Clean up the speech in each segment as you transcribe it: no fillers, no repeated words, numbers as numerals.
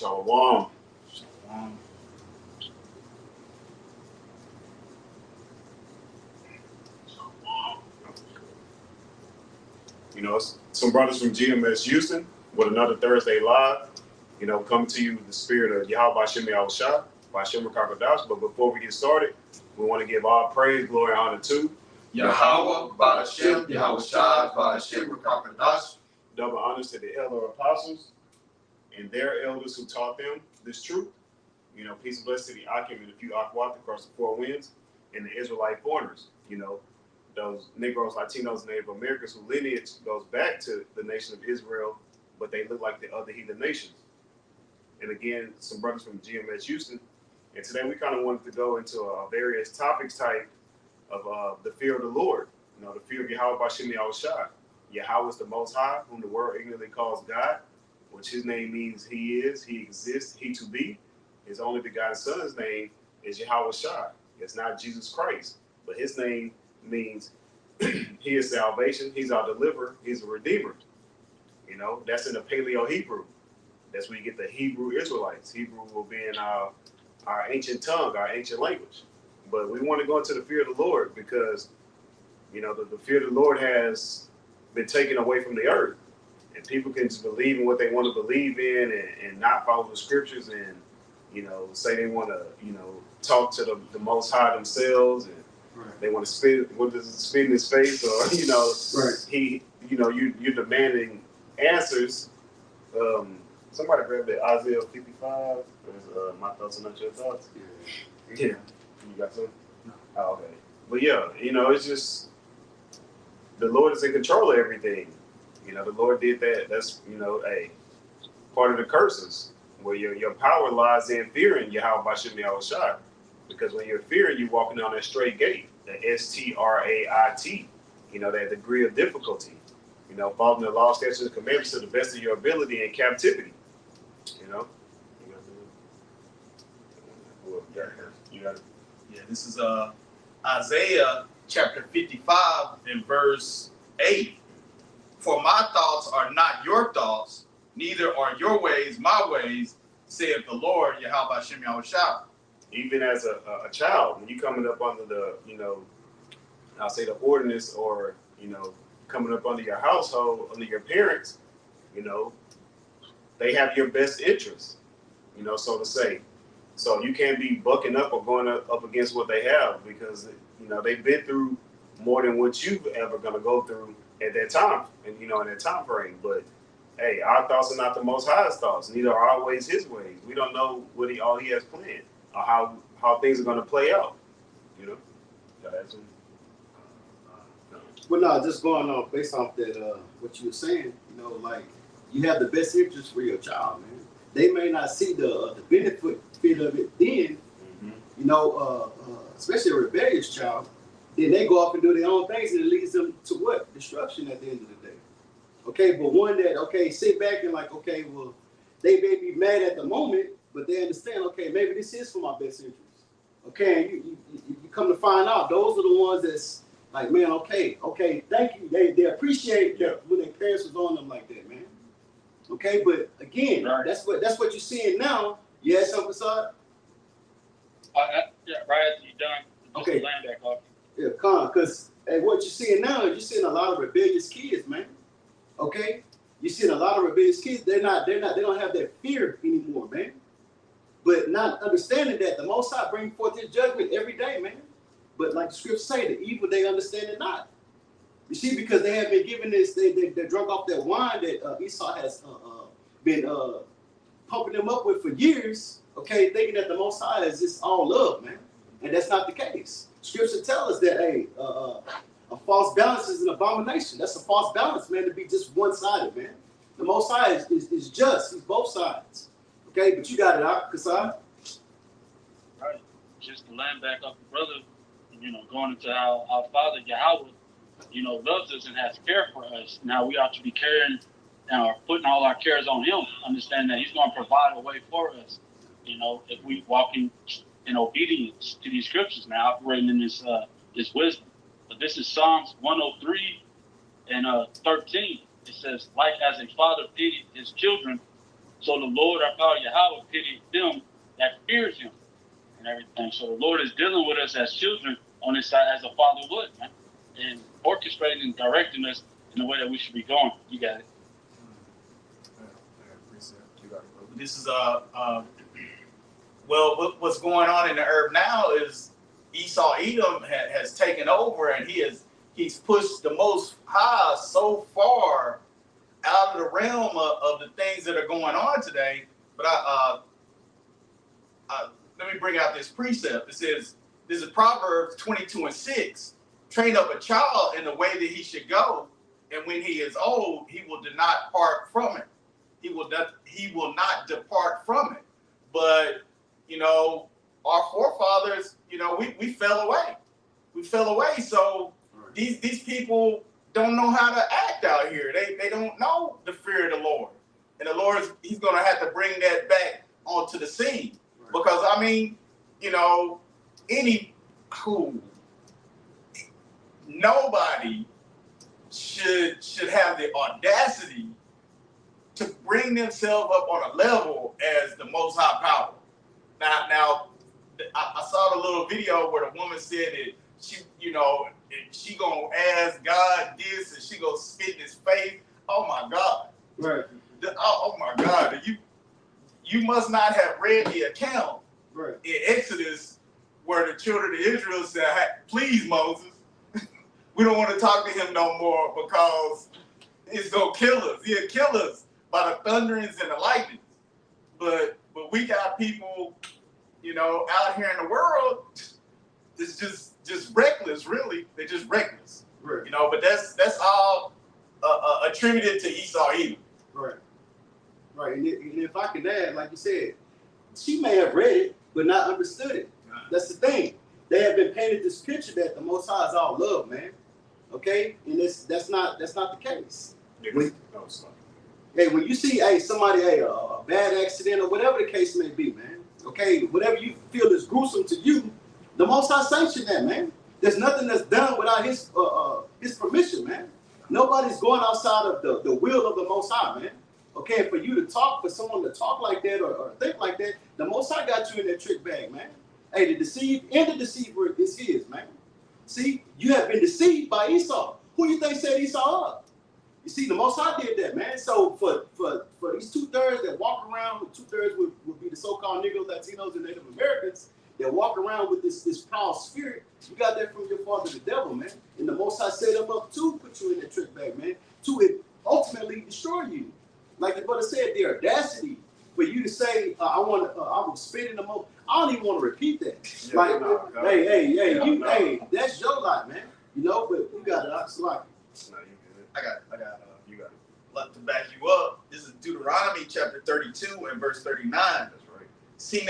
Shalom. Shalom. You know, some brothers from GMS Houston with another Thursday Live. You know, coming to you with the spirit of Yahawah by Shem Kakadash. But before we get started, we want to give all praise, glory, and honor to Yahawah, by Shem, Yahawah, by Shem Kakadash. Double honors to the elder apostles and their elders who taught them this truth. You know, peace and blessing to the Akim and a few Akwat across the four winds and the Israelite foreigners. You know, those Negroes, Latinos, Native Americans whose lineage goes back to the nation of Israel, but they look like the other heathen nations. And again, some brothers from GMS Houston. And today we kind of wanted to go into various topics type of the fear of the Lord. You know, the fear of Yahawah by Shem Yahawah. Yahawah is the Most High, whom the world ignorantly calls God, which his name means he is, he exists, he to be. His only begotten son's name is Yahawah. It's not Jesus Christ, but his name means he is salvation, he's our deliverer, he's a redeemer. You know, that's in the Paleo Hebrew. That's where you get the Hebrew Israelites. Hebrew will be in our ancient tongue, our ancient language. But we want to go into the fear of the Lord because, you know, the fear of the Lord has been taken away from the earth. And people can just believe in what they want to believe in and not follow the scriptures and, you know, say they want to, you know, talk to the Most High themselves and right. They want to spit in his face or, you know, right. You're demanding answers. Somebody grabbed that Isaiah 55. My thoughts are not your thoughts. Yeah. You got some? No. Oh, okay. But yeah, you know, it's just the Lord is in control of everything. You know, the Lord did that. That's, you know, part of the curses where your power lies in fearing Yahawah by Shem Yahawah. Because when you're fearing, you're walking down that straight gate, the STRAIT, you know, that degree of difficulty. You know, following the law, statutes, and commandments to the best of your ability in captivity. You know? You got it. Yeah, this is Isaiah chapter 55 and verse 8. For my thoughts are not your thoughts, neither are your ways my ways, saith the Lord, Yahawah by Shem Yahawah. Even as a child, when you coming up under the, you know, I'll say the ordinance or, you know, coming up under your household, under your parents, you know, they have your best interests, you know, so to say. So you can't be bucking up or going up against what they have because, you know, they've been through more than what you've ever going to go through at that time and, you know, in that time frame. But, hey, our thoughts are not the Most High's thoughts. Neither are our ways his ways. We don't know what all he has planned or how things are going to play out, you know. Well, no, just going on based off that, what you were saying, you know, like you have the best interest for your child, man. They may not see the benefit of it then, you know, especially a rebellious child. Then they go off and do their own things, and it leads them to what? Destruction at the end of the day. Okay, but one that sit back and like, okay, well, they may be mad at the moment, but they understand, okay, maybe this is for my best interest. Okay, and you come to find out those are the ones that's like, man, okay, thank you. They appreciate that when their parents was on them like that, man. Okay, but again, right. that's what you're seeing now. You had something, Assad? Yeah, right after you're done. Just okay. The land back off. Yeah, because what you're seeing now is you're seeing a lot of rebellious kids, man. Okay, you're seeing a lot of rebellious kids. They don't have that fear anymore, man. But not understanding that the Most High bring forth his judgment every day, man. But like the scriptures say, the evil they understand it not. You see, because they have been given this, they're drunk off that wine that Esau has been pumping them up with for years. Okay, thinking that the Most High is just all love, man, and that's not the case. Scripture tells us that a false balance is an abomination. That's a false balance, man, to be just one-sided, man. The Most High is just. He's both sides. Okay, but you got it out, Kasai. Right. Just to land back up the brother, you know, going into how our Father Yahawah, you know, loves us and has care for us. Now we ought to be carrying and putting all our cares on him, understanding that he's going to provide a way for us, you know, if we walk in obedience to these scriptures now, operating in this wisdom. But this is Psalms 103 and 13. It says, like as a father pitied his children, So the Lord, our power Yahawah, pitied them that fears him and everything. So the Lord is dealing with us as children on this side as a father would, man, and orchestrating and directing us in the way that we should be going. You got it. This is well, what's going on in the earth now is Esau Edom has taken over, and he's pushed the Most High so far out of the realm of the things that are going on today. But let me bring out this precept. It says, this is Proverbs 22:6. Train up a child in the way that he should go, and when he is old, he will not part from it. He will not depart from it. But our forefathers, we fell away. We fell away. So these people don't know how to act out here. They don't know the fear of the Lord. And the Lord, he's going to have to bring that back onto the scene. Right. Because, nobody should have the audacity to bring themselves up on a level as the Most High power. Now, I saw the little video where the woman said that she gonna ask God this and she gonna spit in his face. Oh my God! Right. Oh my God! You must not have read the account right. in Exodus where the children of Israel said, hey, "Please, Moses, we don't want to talk to him no more because it's gonna kill us. He'll kill us by the thunderings and the lightnings." But we got people, out here in the world, it's just reckless, really. They're just reckless, right. But that's all attributed to Esau Edom. Right. Right. And if I can add, like you said, she may have read it but not understood it. That's the thing. They have been painted this picture that the Most High is all love, man. Okay, and that's not the case. When you see somebody a bad accident or whatever the case may be, man. Okay, whatever you feel is gruesome to you, the Most High sanctioned that, man. There's nothing that's done without his permission, man. Nobody's going outside of the will of the Most High, man. Okay, for you to talk, for someone to talk like that or think like that, the Most High got you in that trick bag, man. Hey, the deceive and the deceiver is his, man. See, you have been deceived by Esau. Who you think set Esau up? You see, the Most High did that, man. So for these 2/3 that walk around, 2/3 would be the so-called Negroes, Latinos, and Native Americans that walk around with this proud spirit. You got that from your father, the devil, man. And the Most High set him up to put you in that trick bag, man, to ultimately destroy you. Like the brother said, the audacity for you to say, I will spit in the most. I don't even want to repeat that. Yeah, hey, that's your lot, man. But you got it. I got you got it. To back you up, this is Deuteronomy chapter 32 and verse 39. That's right. See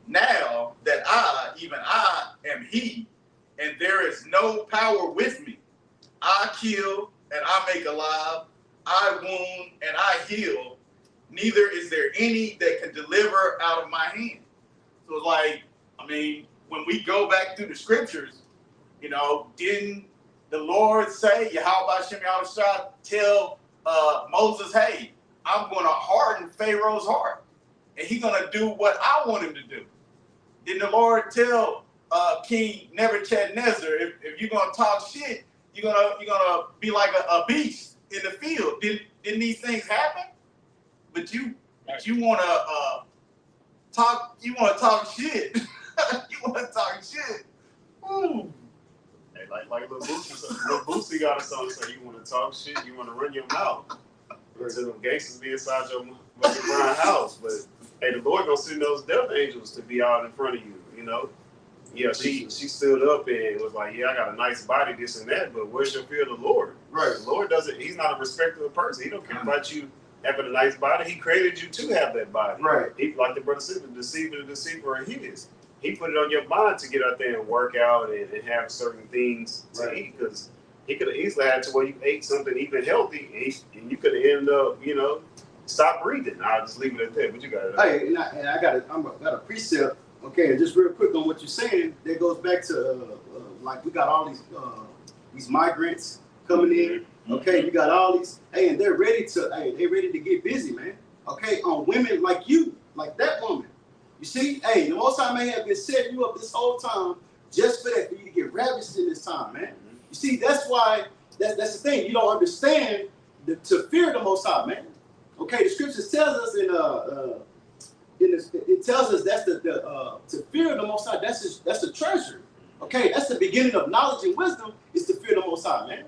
now that I, even I, am he, and there is no power with me. I kill and I make alive. I wound and I heal. Neither is there any that can deliver out of my hand. So it's like, when we go back through the scriptures, didn't the Lord say, Yahawah Shem Yahushua, tell Moses, hey, I'm going to harden Pharaoh's heart, and he's going to do what I want him to do. Didn't the Lord tell King Nebuchadnezzar, if you're going to talk shit, you're gonna be like a beast in the field? Didn't these things happen? But you want to talk. You want to talk shit. You want to talk shit. Ooh. Hey, like Lil Boosie got a song say, you want to talk shit, you want to run your mouth until them gangsters be inside your mother brown house. But hey, the Lord gonna send those death angels to be out in front of you. Yeah, she stood up and was like, yeah, I got a nice body, this and that, but where's your fear of the Lord? Right. The Lord he's not a respecter of person. He don't care about you having a nice body. He created you to have that body. Right. He, like the brother said, the deceiver are his. He put it on your mind to get out there and work out and have certain things to eat, because he could have easily had to where you ate something even healthy and you could have ended up, stop breathing. I'll just leave it at that. But you got it. Hey, and I got a precept. Okay, and just real quick on what you're saying, that goes back to like we got all these migrants coming in. Okay, you got all these, hey, and they're ready to get busy, man. Okay, on women like you, like that woman. You see, hey, the Most High may have been setting you up this whole time just for that, for you to get ravished in this time, man. You see, that's why, that's the thing. You don't understand to fear the Most High, man. Okay, the scriptures tells us it tells us that's to fear the Most High. That's the treasure. Okay, that's the beginning of knowledge and wisdom is to fear the Most High, man.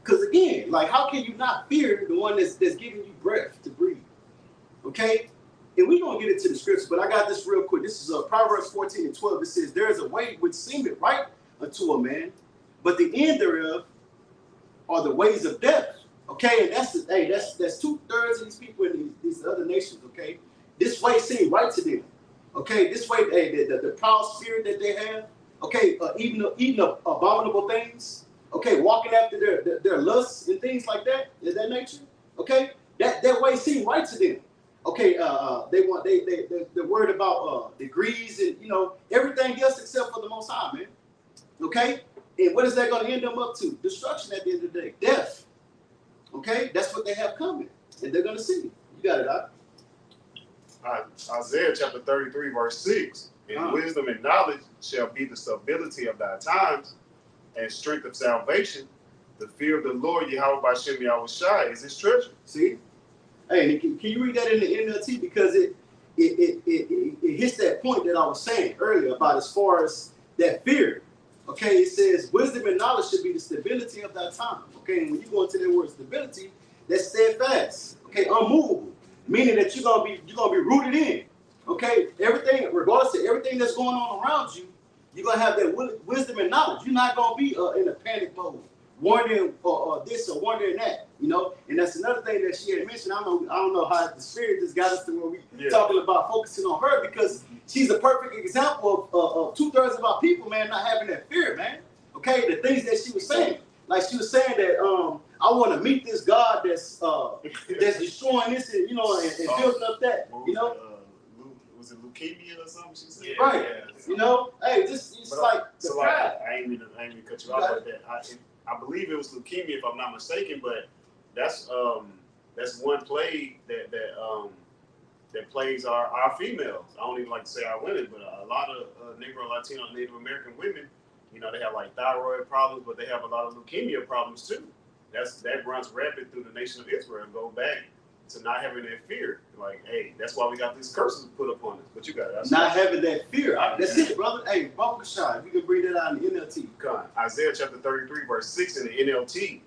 Because again, like, how can you not fear the one that's giving you breath to breathe? Okay, and we're gonna get into the scripture, but I got this real quick. This is Proverbs 14:12. It says, "There is a way which seemeth right unto a man, but the end thereof are the ways of death." Okay, and that's 2/3 of these people in these other nations. Okay, this way seemed right to them. Okay, this way, the proud spirit that they have. Okay, eating abominable things. Okay, walking after their lusts and things like that, in that nature. Okay, that way seemed right to them. Okay, they're worried about degrees and everything else except for the Most High, man. Okay, and what is that going to end them up to? Destruction at the end of the day, death. Okay, that's what they have coming, and they're going to see. You got it, Doc. Isaiah chapter 33, verse 6. And wisdom and knowledge shall be the stability of thy times, and strength of salvation. The fear of the Lord, Yahawah B'Shem Yahushai, is his treasure. See? Hey, can you read that in the NLT? Because it hits that point that I was saying earlier about as far as that fear. Okay, it says wisdom and knowledge should be the stability of thy time. Okay, and when you go into that word stability, that's steadfast. Okay, unmovable, meaning that you're gonna be rooted in. Okay, everything, regardless of everything that's going on around you, you're gonna have that wisdom and knowledge. You're not gonna be in a panic mode, wondering this or wondering that. And that's another thing that she had mentioned. I don't know how the spirit just got us to where we talking about focusing on her, because she's a perfect example of 2/3 of our people, man, not having that fear, man. Okay, the things that she was saying, like she was saying that I want to meet this God that's destroying this and building up that, Was it leukemia or something? She said, right? Hey, it's like the pride. I ain't mean to cut you off like that. I believe it was leukemia, if I'm not mistaken, but that's one plague that plagues our females. I don't even like to say our women, but a lot of Negro, Latino, Native American women, they have like thyroid problems, but they have a lot of leukemia problems too. That runs rapid through the nation of Israel. Go back to not having that fear. Like, hey, that's why we got these curses put upon us. But you got it. Not having that fear. That's it, brother. Hey, Baba Kashai, you can bring that out in the NLT. Come on. Isaiah chapter 33, verse 6 in the NLT.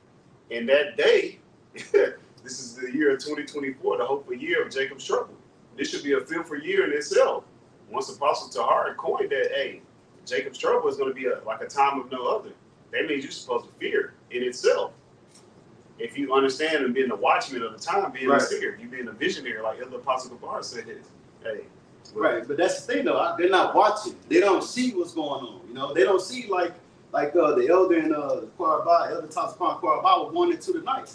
In that day, this is the year of 2024, the hopeful year of Jacob's trouble. This should be a fearful year in itself. Once Apostle Tahar coined that, hey, Jacob's trouble is going to be like a time of no other. That means you're supposed to fear in itself. If you understand and being the watchman of the time, being a seer, you being a visionary, like Elder Apostle Gabar said, hey. Right, but that's the thing though. They're not watching. They don't see what's going on. They don't see like the elder in Quarabah, Elder Tasapon Quarabah, was 1 and 2 tonight.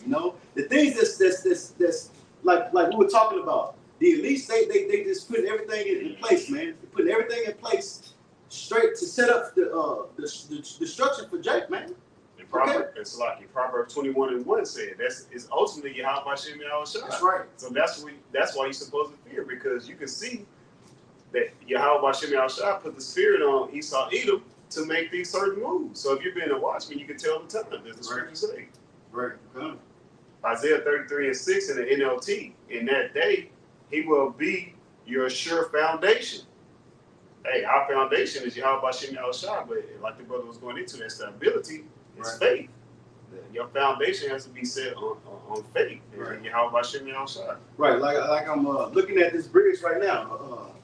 The things that's like we were talking about. The elites, they just putting everything in place, man. They're putting everything in place straight to set up the structure for Jake, man. It's like Proverbs 21:1 said, it's ultimately Yahawah B'Shem Yahushai. That's right. So that's why you're supposed to fear, because you can see that Yahawah B'Shem Yahushai put the spirit on Esau Edom to make these certain moves. So if you're being a watchman, you can tell the time, as the scriptures say. Right. Isaiah 33:6 in the NLT. In that day, he will be your sure foundation. Hey, our foundation is Yahawah B'Shem Yahushai, but like the brother was going into, that stability is faith. Your foundation has to be set on faith. And Yahawah B'Shem Yahushai. Right, like I'm looking at this bridge right now,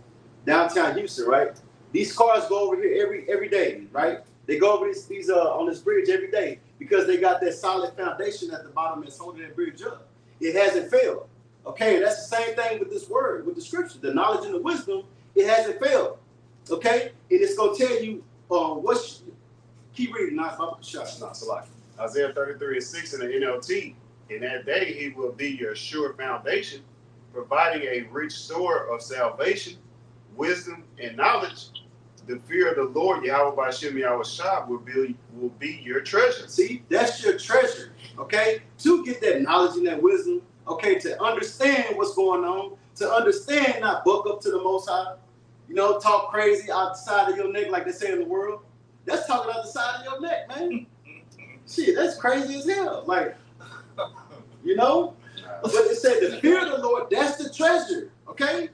downtown Houston, right? These cars go over here every day, right? They go over these on this bridge every day because they got that solid foundation at the bottom that's holding that bridge up. It hasn't failed. Okay, that's the same thing with this word, with the scripture, the knowledge and the wisdom. It hasn't failed. Okay, and it's gonna tell you keep reading, not Baba Kashai. Not Salaki. Isaiah 33:6 in the NLT. In that day, he will be your sure foundation, providing a rich store of salvation, wisdom, and knowledge. the fear of the Lord, Yahweh B'Shem Yahushua, will be your treasure. See, that's your treasure, okay? To get that knowledge and that wisdom, okay, to understand what's going on, to understand, not buck up to the Most High, you know, talk crazy out the side of your neck like they say in the world. That's talking out the side of your neck, man. Shit, that's crazy as hell. Like, you know? But it said the fear of the Lord, that's the treasure, okay?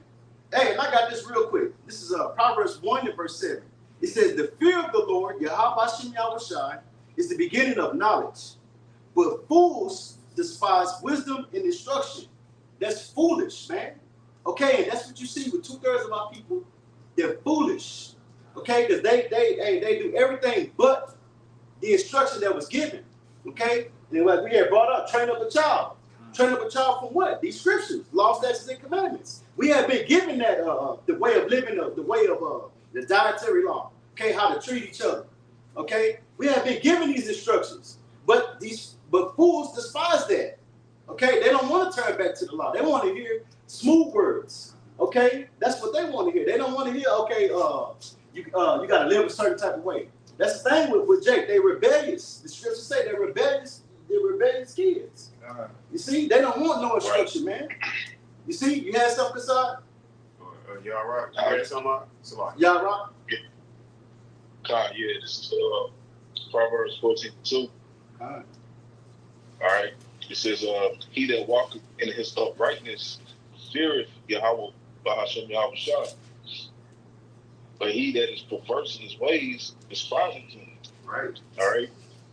Hey, and I got this real quick. This is Proverbs 1 and verse 7. It says, the fear of the Lord, Yahweh B'Shem Yahushua, is the beginning of knowledge. But fools despise wisdom and instruction. That's foolish, man. Okay, and that's what you see with 2/3 of our people. They're foolish. Okay, because they do everything but the instruction that was given. Okay, and like we had brought up, train up a child. Train up a child from what? These scriptures, laws, statutes, and commandments. We have been given that the way of living, the way of the dietary law. Okay, how to treat each other. Okay, we have been given these instructions, but fools despise that. Okay, they don't want to turn back to the law. They want to hear smooth words. Okay, that's what they want to hear. They don't want to hear, okay, you got to live a certain type of way. That's the thing with Jake. They rebellious. The scriptures say they're rebellious. They're rebellious kids. You see, they don't want no instruction, man. You see, you had something, Kasad? Y'all right? You had something? Y'all right? Yeah, this is Proverbs 14:2. All right. It says, he that walketh in his uprightness feareth Yahweh B'Shem Yahushua. But he that is perverse in his ways despiseth him. Right. All right.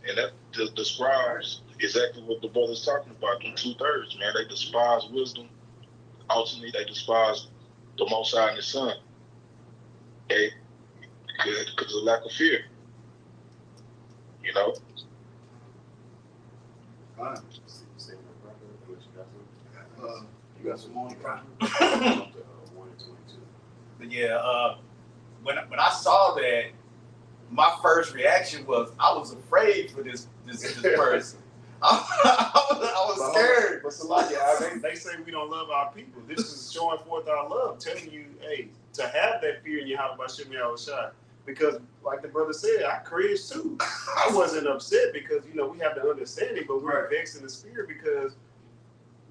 And that describes exactly what the brother's talking about. In 2/3, man, they despise wisdom. Ultimately, they despise the Most High and His Son. Okay, because of lack of fear. You know. All right. You got some more? But yeah, when I saw that, my first reaction was I was afraid for this person. I was scared. But Salakia, they say we don't love our people. This is showing forth our love, telling you, hey, to have that fear in your heart by B'Shem Yahushua. Because, like the brother said, I cringed too. I wasn't upset because, you know, we have the understanding, but we're vexed in the spirit because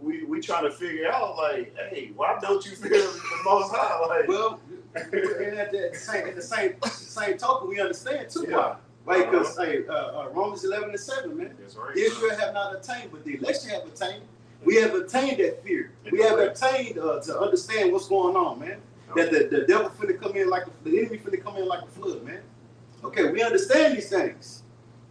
we trying to figure out, like, hey, why don't you fear the Most High? Like, well, and at the same token, we understand too why. Right, because Romans 11:7, man. That's right. Israel have not attained, but the election have attained. We have attained that fear. We have attained to understand what's going on, man. That the devil finna come in the enemy finna come in like a flood, man. Okay, we understand these things,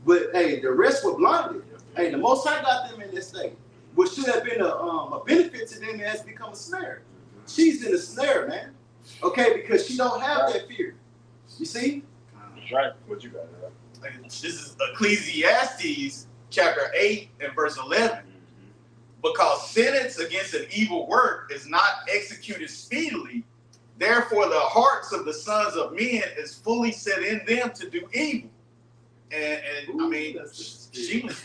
but hey, the rest were blinded. Hey, the Most High got them in this state. What should have been a benefit to them has become a snare. She's in a snare, man. Okay, because she don't have that fear. You see? That's right. What you got? This is Ecclesiastes chapter 8 and verse 11. Because sentence against an evil work is not executed speedily, therefore the hearts of the sons of men is fully set in them to do evil. And I mean, she was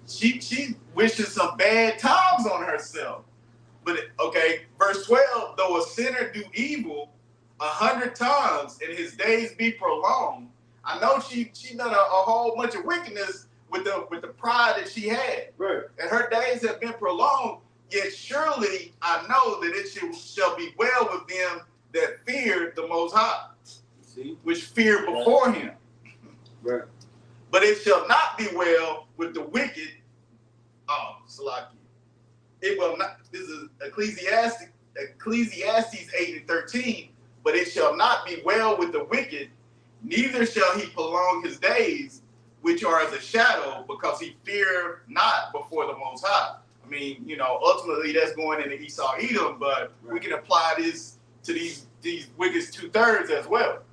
she wishing some bad times on herself. But okay, verse 12, though a sinner do evil 100 times and his days be prolonged. I know she done a whole bunch of wickedness with the pride that she had. Right. And her days have been prolonged, yet surely I know that it shall be well with them that fear the Most High. See? Which fear before him. Right. But it shall not be well with the wicked. Oh, Salaki. It will not. This is Ecclesiastes 8:13. But it shall not be well with the wicked, neither shall he prolong his days, which are as a shadow, because he fear not before the Most High. I mean, you know, ultimately that's going into Esau Edom, but we can apply this to these wicked 2/3 as well.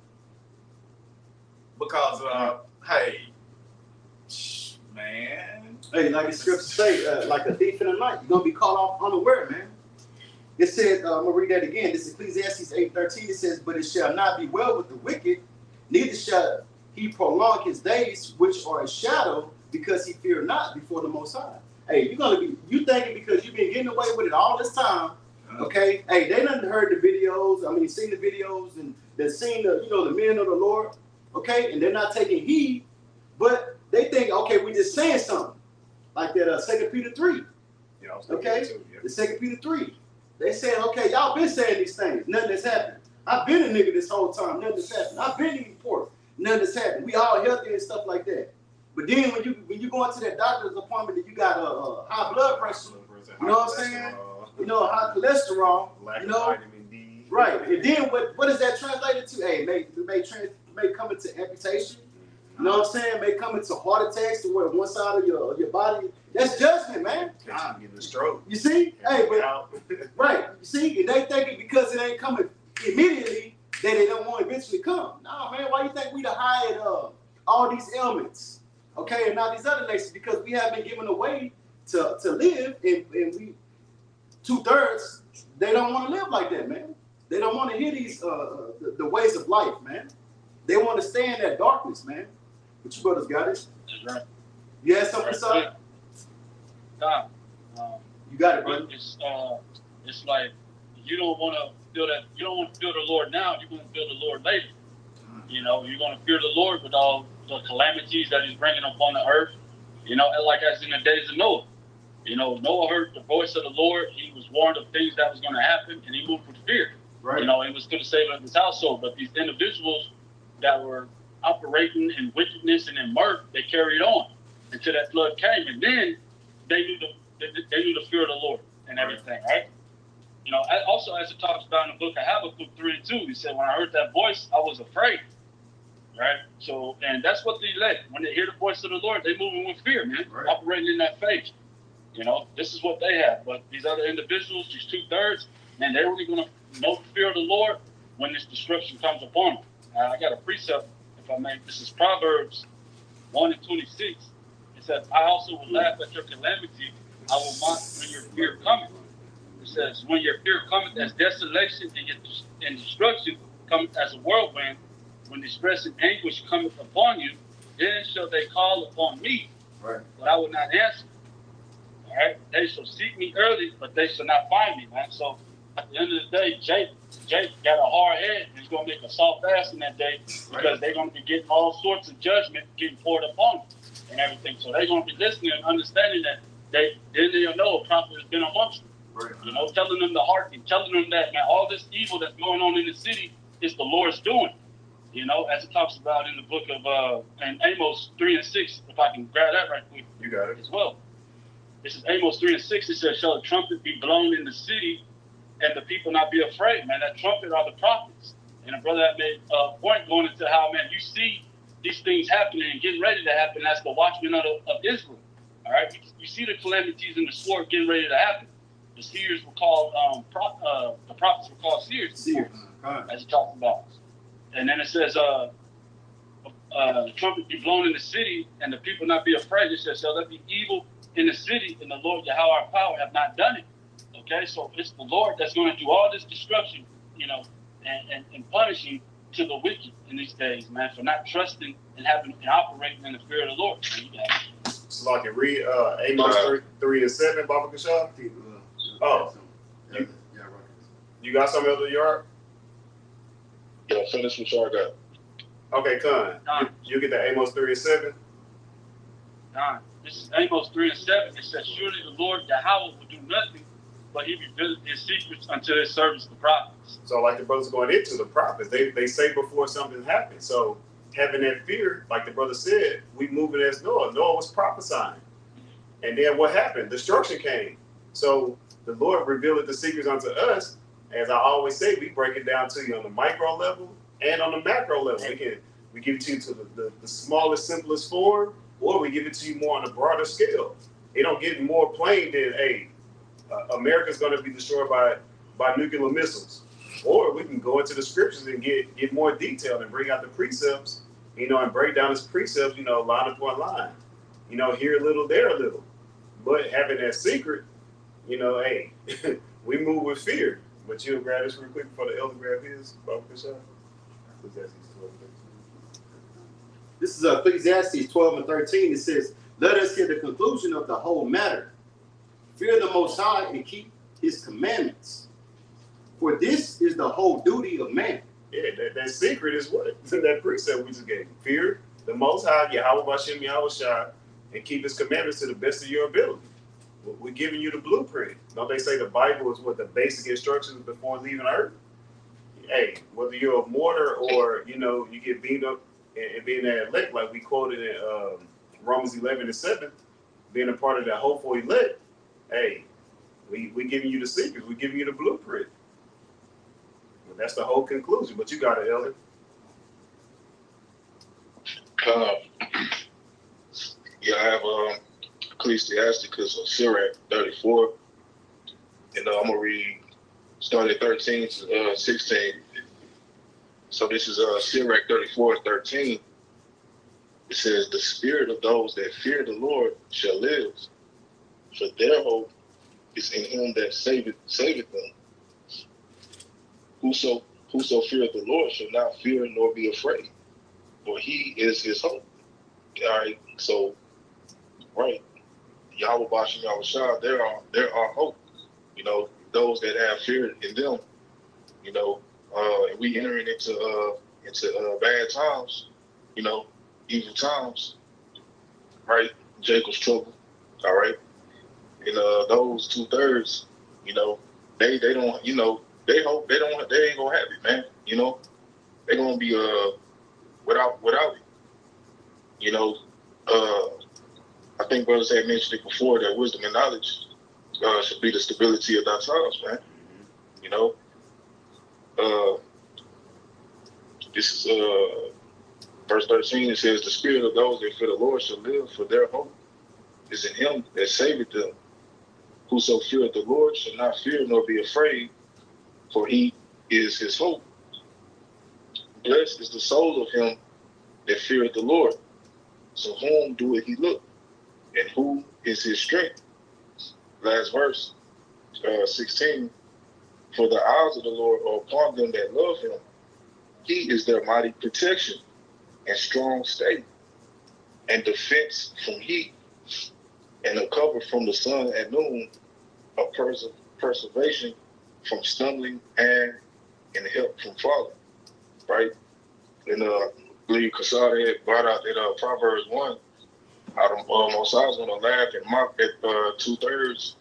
Because, hey, man. Hey, like the scriptures say, like a thief in the night, you're going to be caught off unaware, man. It said, I'm going to read that again. This is Ecclesiastes 8:13. It says, but it shall not be well with the wicked, neither shall he prolong his days, which are a shadow, because he fear not before the Most High. Hey, you thinking because you've been getting away with it all this time, Okay, hey, they done heard the videos. I mean, seen the videos and they seen the the men of the Lord. Okay, and they're not taking heed, but they think, okay, we just saying something like that. 2 Peter 3. Yeah, I was Okay, too, yeah. the 2 Peter 3. They saying, okay, y'all been saying these things. Nothing has happened. I've been a nigga this whole time. Nothing has happened. I've been eating pork. Nothing has happened. We all healthy and stuff like that. But then when you go into that doctor's appointment and you got a high blood pressure, you know what I'm saying? High cholesterol, lack of vitamin D. Right. And then what is that translated to? Hey, may come into amputation. You know what I'm saying? May come into heart attacks to where one side of your body. That's judgment, man. Getting a stroke. You see? Hey, but right. You see? And they think it because it ain't coming immediately that they don't want to eventually come. No, man. Why you think we the hide all these ailments? Okay, and not these other nations, because we have been given a way to live, and we 2/3 they don't want to live like that, man. They don't want to hear these the ways of life, man. They want to stay in that darkness, man. But you brothers got it. That's right. You had something, son? God, You got it, brother. It's like you don't want to feel that. You don't want to feel the Lord now. You're going to feel the Lord later. You're going to fear the Lord with all the calamities that He's bringing upon the earth. And like as in the days of Noah. Noah heard the voice of the Lord. He was warned of things that was going to happen, and he moved with fear. Right. He was going to save his household. But these individuals that were operating in wickedness and in mirth, they carried on until that flood came, and then they knew the fear of the Lord and everything, right? Also as it talks about in the book of Habakkuk 3:2, he said, when I heard that voice, I was afraid, right? So, and that's what they let. When they hear the voice of the Lord, they moving with fear, man, right. Operating in that faith. This is what they have. But these other individuals, these 2/3, man, they're only going to know the fear of the Lord when this destruction comes upon them. I got a precept, if I may. This is Proverbs 1:26. It says, I also will laugh at your calamity. I will mock when your fear cometh. It says, when your fear cometh as desolation and destruction cometh as a whirlwind, when distress and anguish cometh upon you, then shall they call upon me, right. But I will not answer. All right? They shall seek me early, but they shall not find me, man. So at the end of the day, Jake got a hard head, and he's going to make a soft ass in that day because they're going to be getting all sorts of judgment getting poured upon them and everything. So they're going to be listening and understanding that they'll know a prophet has been amongst them. Right. Telling them to hearken, telling them that, man, all this evil that's going on in the city is the Lord's doing. As it talks about in the book of in Amos 3:6, if I can grab that right quick. You got it. As well. This is Amos 3:6. It says, shall a trumpet be blown in the city and the people not be afraid? Man, that trumpet are the prophets. And a brother had made a point going into how, man, you see these things happening and getting ready to happen. That's the watchmen of Israel. All right? You see the calamities and the sword getting ready to happen. The seers were called, the prophets were called seers. As it talks about. And then it says, the trumpet be blown in the city and the people not be afraid. It says, shall there be evil in the city and the Lord Yahawah our power have not done it. Okay, so it's the Lord that's going to do all this destruction, and punishing to the wicked in these days, man, for not trusting and operating in the fear of the Lord. So I can read Amos 3:7, Baba Kashab. Oh, you got something else in your yard? Yeah, finish what y'all got. Okay, Con. You get the Amos 3:7. Con. This is Amos 3:7. It says, surely the Lord Yahawah will do nothing, but He revealed His secrets unto His servants, the prophets. So, like the brothers going into the prophets, they say before something happens. So, having that fear, like the brother said, we moving as Noah. Noah was prophesying, and then what happened? Destruction came. So the Lord revealed the secrets unto us. As I always say, we break it down to you on the micro level and on the macro level. We give it to you to the smallest, simplest form, or we give it to you more on a broader scale. It don't get more plain than, hey, America's going to be destroyed by nuclear missiles. Or we can go into the scriptures and get more detailed and bring out the precepts, and break down his precepts, line upon line. Here a little, there a little. But having that secret, hey, we move with fear. But you'll grab this real quick before the elder grab his, Baba Kashab. Ecclesiastes 12:13. This is Ecclesiastes 12:13. It says, let us hear the conclusion of the whole matter. Fear the Most High and keep His commandments, For this is the whole duty of man. Yeah, that secret is what? That precept we just gave. Fear the Most High, Yahweh Bashem Yahweh Shai, and keep His commandments to the best of your ability. We're giving you the blueprint. Don't they say the Bible is what the basic instructions before leaving Earth? Hey, whether you're a martyr or you get beamed up and being that elect, like we quoted in Romans 11:7, being a part of that hopeful elect. Hey, we giving you the secrets. We giving you the blueprint. Well, that's the whole conclusion. But you got it, Elder. Yeah, I have Ecclesiasticus or Sirach 34, and I'm gonna read start at 13 to 16. So this is Sirach 34:13. It says, "The spirit of those that fear the Lord shall live, for their hope is in Him that saveth them. Whoso feareth the Lord shall not fear nor be afraid, for He is his hope." All right, so right, Yahweh Bashem Yahweh Shai, there are hope. Those that have fear in them. And we entering into bad times. Evil times. Right, Jacob's trouble. All right, and those 2/3, they don't, they hope they ain't gonna have it, man. They're gonna be without it. I think brothers had mentioned it before that wisdom and knowledge should be the stability of our times, man. This is verse 13. It says, "The spirit of those that fear the Lord shall live, for their hope is in Him that saveth them. Whoso feareth the Lord shall not fear nor be afraid, for He is his hope. Blessed is the soul of him that feareth the Lord. So whom doeth he look? And who is his strength?" Last verse, 16. "For the eyes of the Lord are upon them that love Him. He is their mighty protection and strong stay, and defense from heat, and a cover from the sun at noon, a preservation from stumbling and help from falling." Right? And I believe Kasada had brought out that Proverbs 1. I was going to laugh and mock at 2/3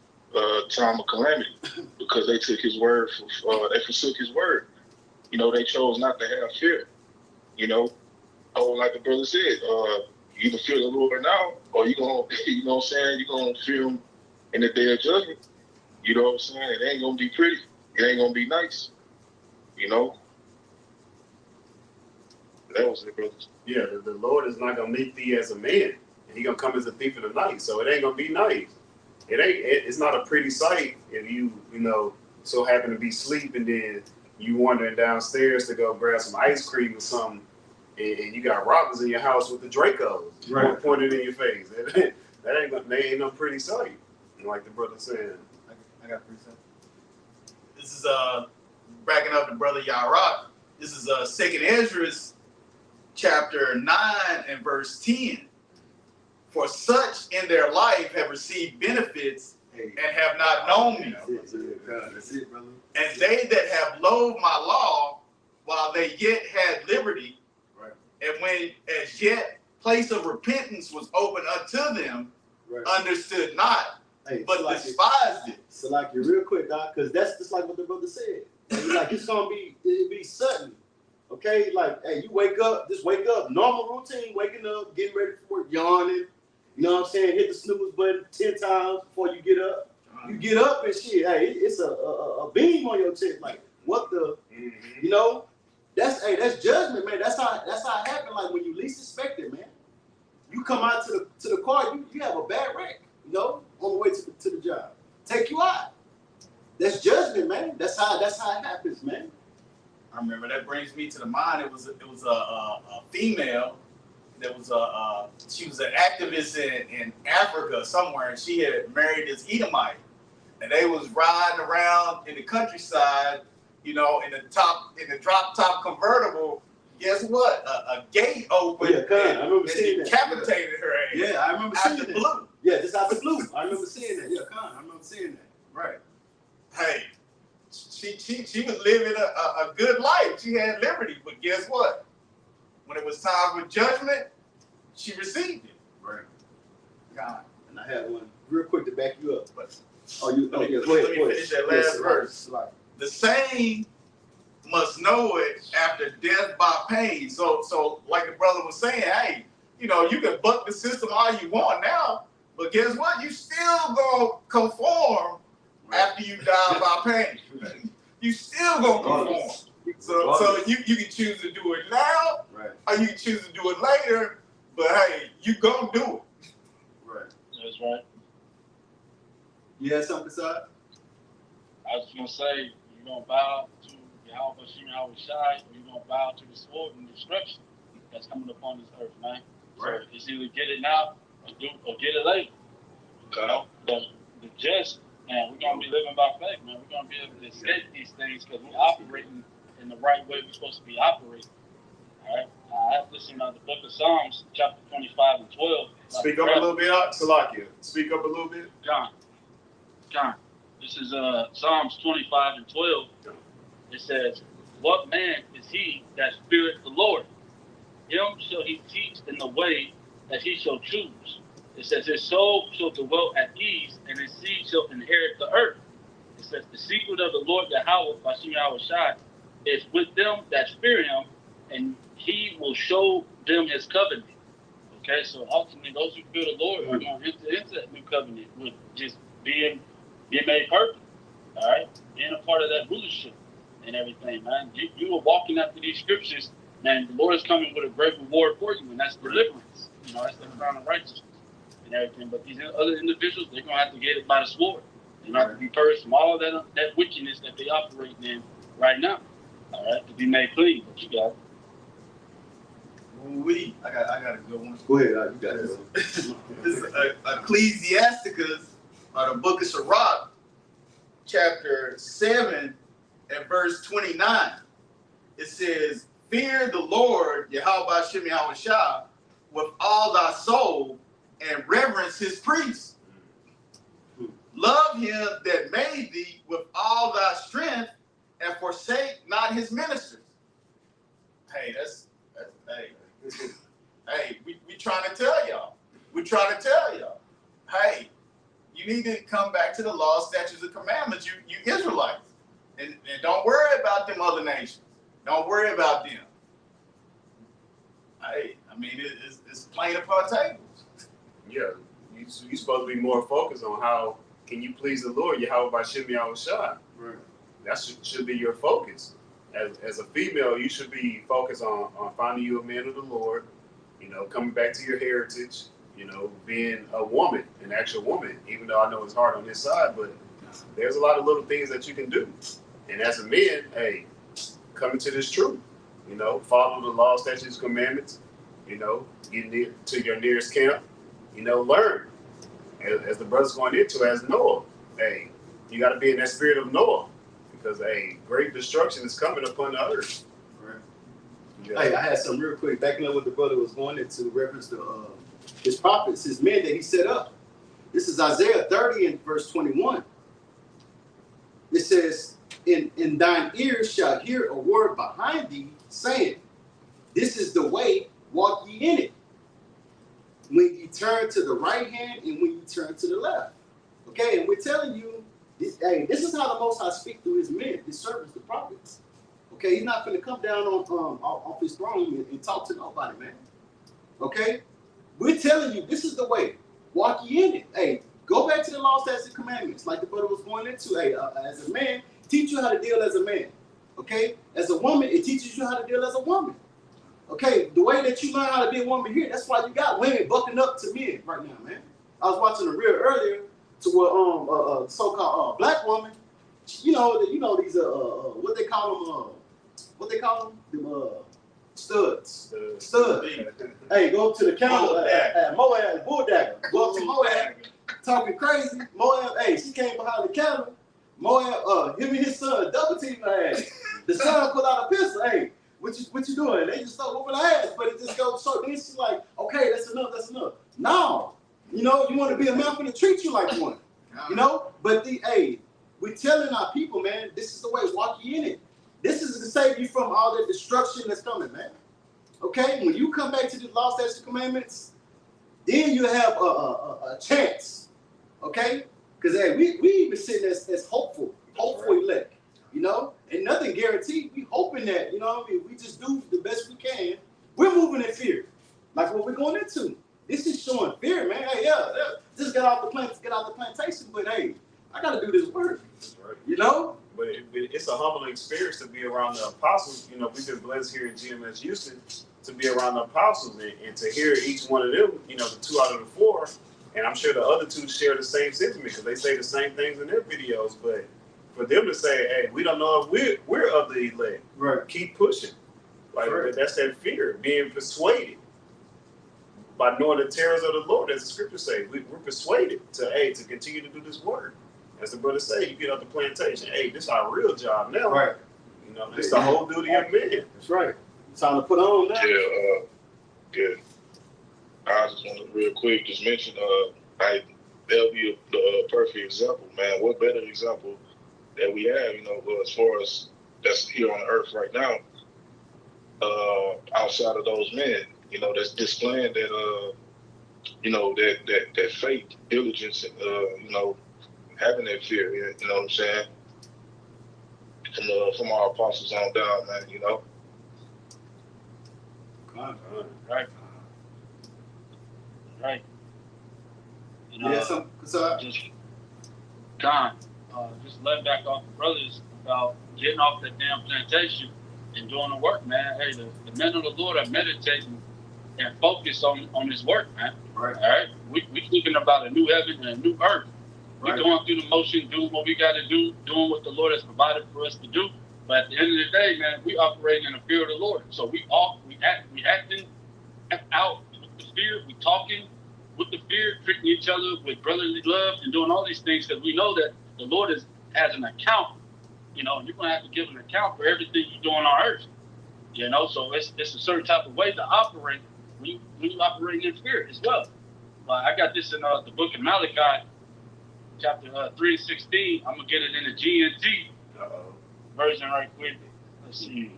time of calamity, because they took His word, they forsook His word. They chose not to have fear. Like the brother said, you either fear the Lord now, or you're going to, you're going to fear Him in the day of judgment. You know what I'm saying? It ain't going to be pretty. It ain't going to be nice. That was it, brothers. Yeah, the Lord is not gonna meet thee as a man, and He gonna come as a thief in the night. So it ain't gonna be nice. It's not a pretty sight if you so happen to be asleep and then you wandering downstairs to go grab some ice cream or something, and you got robbers in your house with the Dracos pointed in your face. That ain't no pretty sight. Like the brother said. I got 3 cents. This is backing up the brother Yarok. This is 2nd Esdras chapter 9 and verse 10. "For such in their life have received benefits and have not known me. That's it, brother. And they that have loathed my law, while they yet had liberty, and when as yet place of repentance was open unto them, understood not, but despised it." So like you real quick, Doc, because that's just like what the brother said. It'll be sudden. Okay, like, hey, just wake up, normal routine, waking up, getting ready for work, yawning, you know what I'm saying, hit the snooze button 10 times before you get up. You get up and shit, hey, it's a beam on your chest, like, what the, that's judgment, man. That's how it happened, like, when you least expect it, man. You come out to the car, you have a bad wreck, on the way to the job. Take you out. That's judgment, man. That's how it happens, man. I remember, that brings me to the mind. It was a female that was she was an activist in Africa somewhere, and she had married this Edomite, and they was riding around in the countryside, in the drop top convertible. Guess what? A gate opened. Yeah, I remember seeing that. Decapitated her ass. Yeah, I remember seeing that. Blue. Yeah, just out the blue. I remember seeing that. Yeah, I remember seeing that. Right. Hey, she was living a good life. She had liberty, but guess what? When it was time for judgment, she received it. Right. God. And I had one real quick to back you up. But Let me finish that last verse. The same must know it after death by pain. So like the brother was saying, hey, you know, you can buck the system all you want now, but guess what? You still gonna conform after you die by pain. You still gonna conform. So you can choose to do it now, or you can choose to do it later, but hey, you gonna do it. Right. That's right. You had something to say? I was gonna say, you're gonna bow to Yahawah, or you're gonna bow to the sword and destruction that's coming upon this earth, man. Right. So it's either get it now or get it later. You know, the just, man, we're gonna be living by faith, man. We're gonna be able to escape these things because we're operating in the right way we're supposed to be operating. All right. I have listened to the book of Psalms, chapter 25 and 12. Speak up a little bit, Salakia. Speak up a little bit. John. This is Psalms 25 and 12. It says, "What man is he that feareth the Lord? Him shall he teach in the way that he shall choose." It says, "His soul shall dwell at ease, and his seed shall inherit the earth." It says, "The secret of the Lord Yahawah, Yahawah is with them that fear him, and he will show them his covenant." Okay, so ultimately, those who fear the Lord are going to enter into that new covenant with just being made perfect. All right, being a part of that rulership and everything, man. You are walking after these scriptures, man. The Lord is coming with a great reward for you, and that's deliverance. You know, that's the crown of righteousness and everything. But these other individuals, they're gonna have to get it by the sword. They're gonna have to be purged from all that wickedness that they operate in right now. All right, to be made clean. But you got it. I got a good one. Go ahead, you got it. This is Ecclesiasticus, or the book of Sirach, chapter 7 and verse 29. It says, "Fear the Lord, Yahawah, with all thy soul, and reverence his priests. Love him that made thee with all thy strength, and forsake not his ministers." Hey, hey, we trying to tell y'all. We're trying to tell y'all. Hey, you need to come back to the law, statutes, and commandments, you Israelites. And don't worry about them other nations. Don't worry about them. Hey, I mean, it's plain upon tables. Yeah, you're supposed to be more focused on how can you please the Lord, Yahawah. Right. That should be your focus. As a female, you should be focused on finding you a man of the Lord, you know, coming back to your heritage, you know, being a woman, an actual woman, even though I know it's hard on this side, but there's a lot of little things that you can do. And as a man, hey, come into this truth, you know, follow the law, statutes, commandments, you know, get to your nearest camp, you know, learn. As the brother's going into as Noah, hey, you got to be in that spirit of Noah because, hey, great destruction is coming upon the earth. Right. Yeah. Hey, I had some real quick, backing up what the brother was going into reference to his prophets, his men that he set up. This is Isaiah 30 and verse 21. It says, in thine ears shall hear a word behind thee, saying, this is the way, walk ye in it. When you turn to the right hand and when you turn to the left. Okay, and we're telling you, this is how the Most High speak through his men, his servants, the prophets. Okay, he's not going to come down off his throne and talk to nobody, man. Okay, we're telling you, this is the way, walk ye in it. Hey, go back to the law, statutes, and commandments, like the brother was going into. Hey, as a man, teach you how to deal as a man. Okay, as a woman, it teaches you how to deal as a woman. Okay, the way that you learn how to be a woman here, that's why you got women bucking up to men right now, man. I was watching a reel earlier to where so-called black woman, you know these what they call them studs. Hey, go up to the counter at Moab, bull dagger. Go up to Moab, talking crazy. Moab, hey, she came behind the counter. Moab, him and his son double team her ass. The son pulled out a pistol. Hey, what you doing? They just start whooping her ass, but it just goes so. Then she's like, okay, that's enough. No, you know, you want to be a man, for to treat you like one. You know, but we're telling our people, man, this is the way, walk ye in it. This is to save you from all the destruction that's coming, man. Okay? When you come back to the law, statutes, and commandments, then you have a chance. Okay? Because hey, we even sitting as hopeful elect, you know? And nothing guaranteed. We hoping that, you know what I mean? We just do the best we can. We're moving in fear. Like what we're going into. This is showing fear, man. Hey, yeah, just get off the plantation, but hey, I gotta do this work. That's right. You know? But it's a humbling experience to be around the apostles. You know, we've been blessed here in GMS Houston to be around the apostles and to hear each one of them, you know, the 2 out of the 4. And I'm sure the other 2 share the same sentiment because they say the same things in their videos. But for them to say, hey, we don't know if we're of the elect. Right. Keep pushing. Like right. That's that fear, being persuaded by knowing the terrors of the Lord, as the scriptures say. We're persuaded to continue to do this work. As the brother say, you get off the plantation, hey, this is our real job now. Right. You know, it's the whole duty of men. That's right. It's time to put on now. Yeah. I just want to real quick just mention, that'll be the perfect example, man. What better example that we have, you know, as far as that's here on the earth right now, outside of those men, you know, that's displaying that, you know, that faith, diligence, and, you know, having that fear, you know what I'm saying? From our apostles on down, man, you know? Right. Right. You know, yeah, so just letting back off the brothers about getting off that damn plantation and doing the work, man. Hey, the men of the Lord are meditating and focused on this work, man. Right. All right. We thinking about a new heaven and a new earth. We're going through the motion, doing what we got to do, doing what the Lord has provided for us to do. But at the end of the day, man, we operate in the fear of the Lord. So we acting out with the fear. We talking with the fear, treating each other with brotherly love, and doing all these things because we know that the Lord has an account. You know, and you're gonna have to give an account for everything you do on our earth. You know, so it's a certain type of way to operate when you operate in fear as well. I got this in the book of Malachi. Chapter 3:16. I'm gonna get it in the GNT version right quick. Let's see.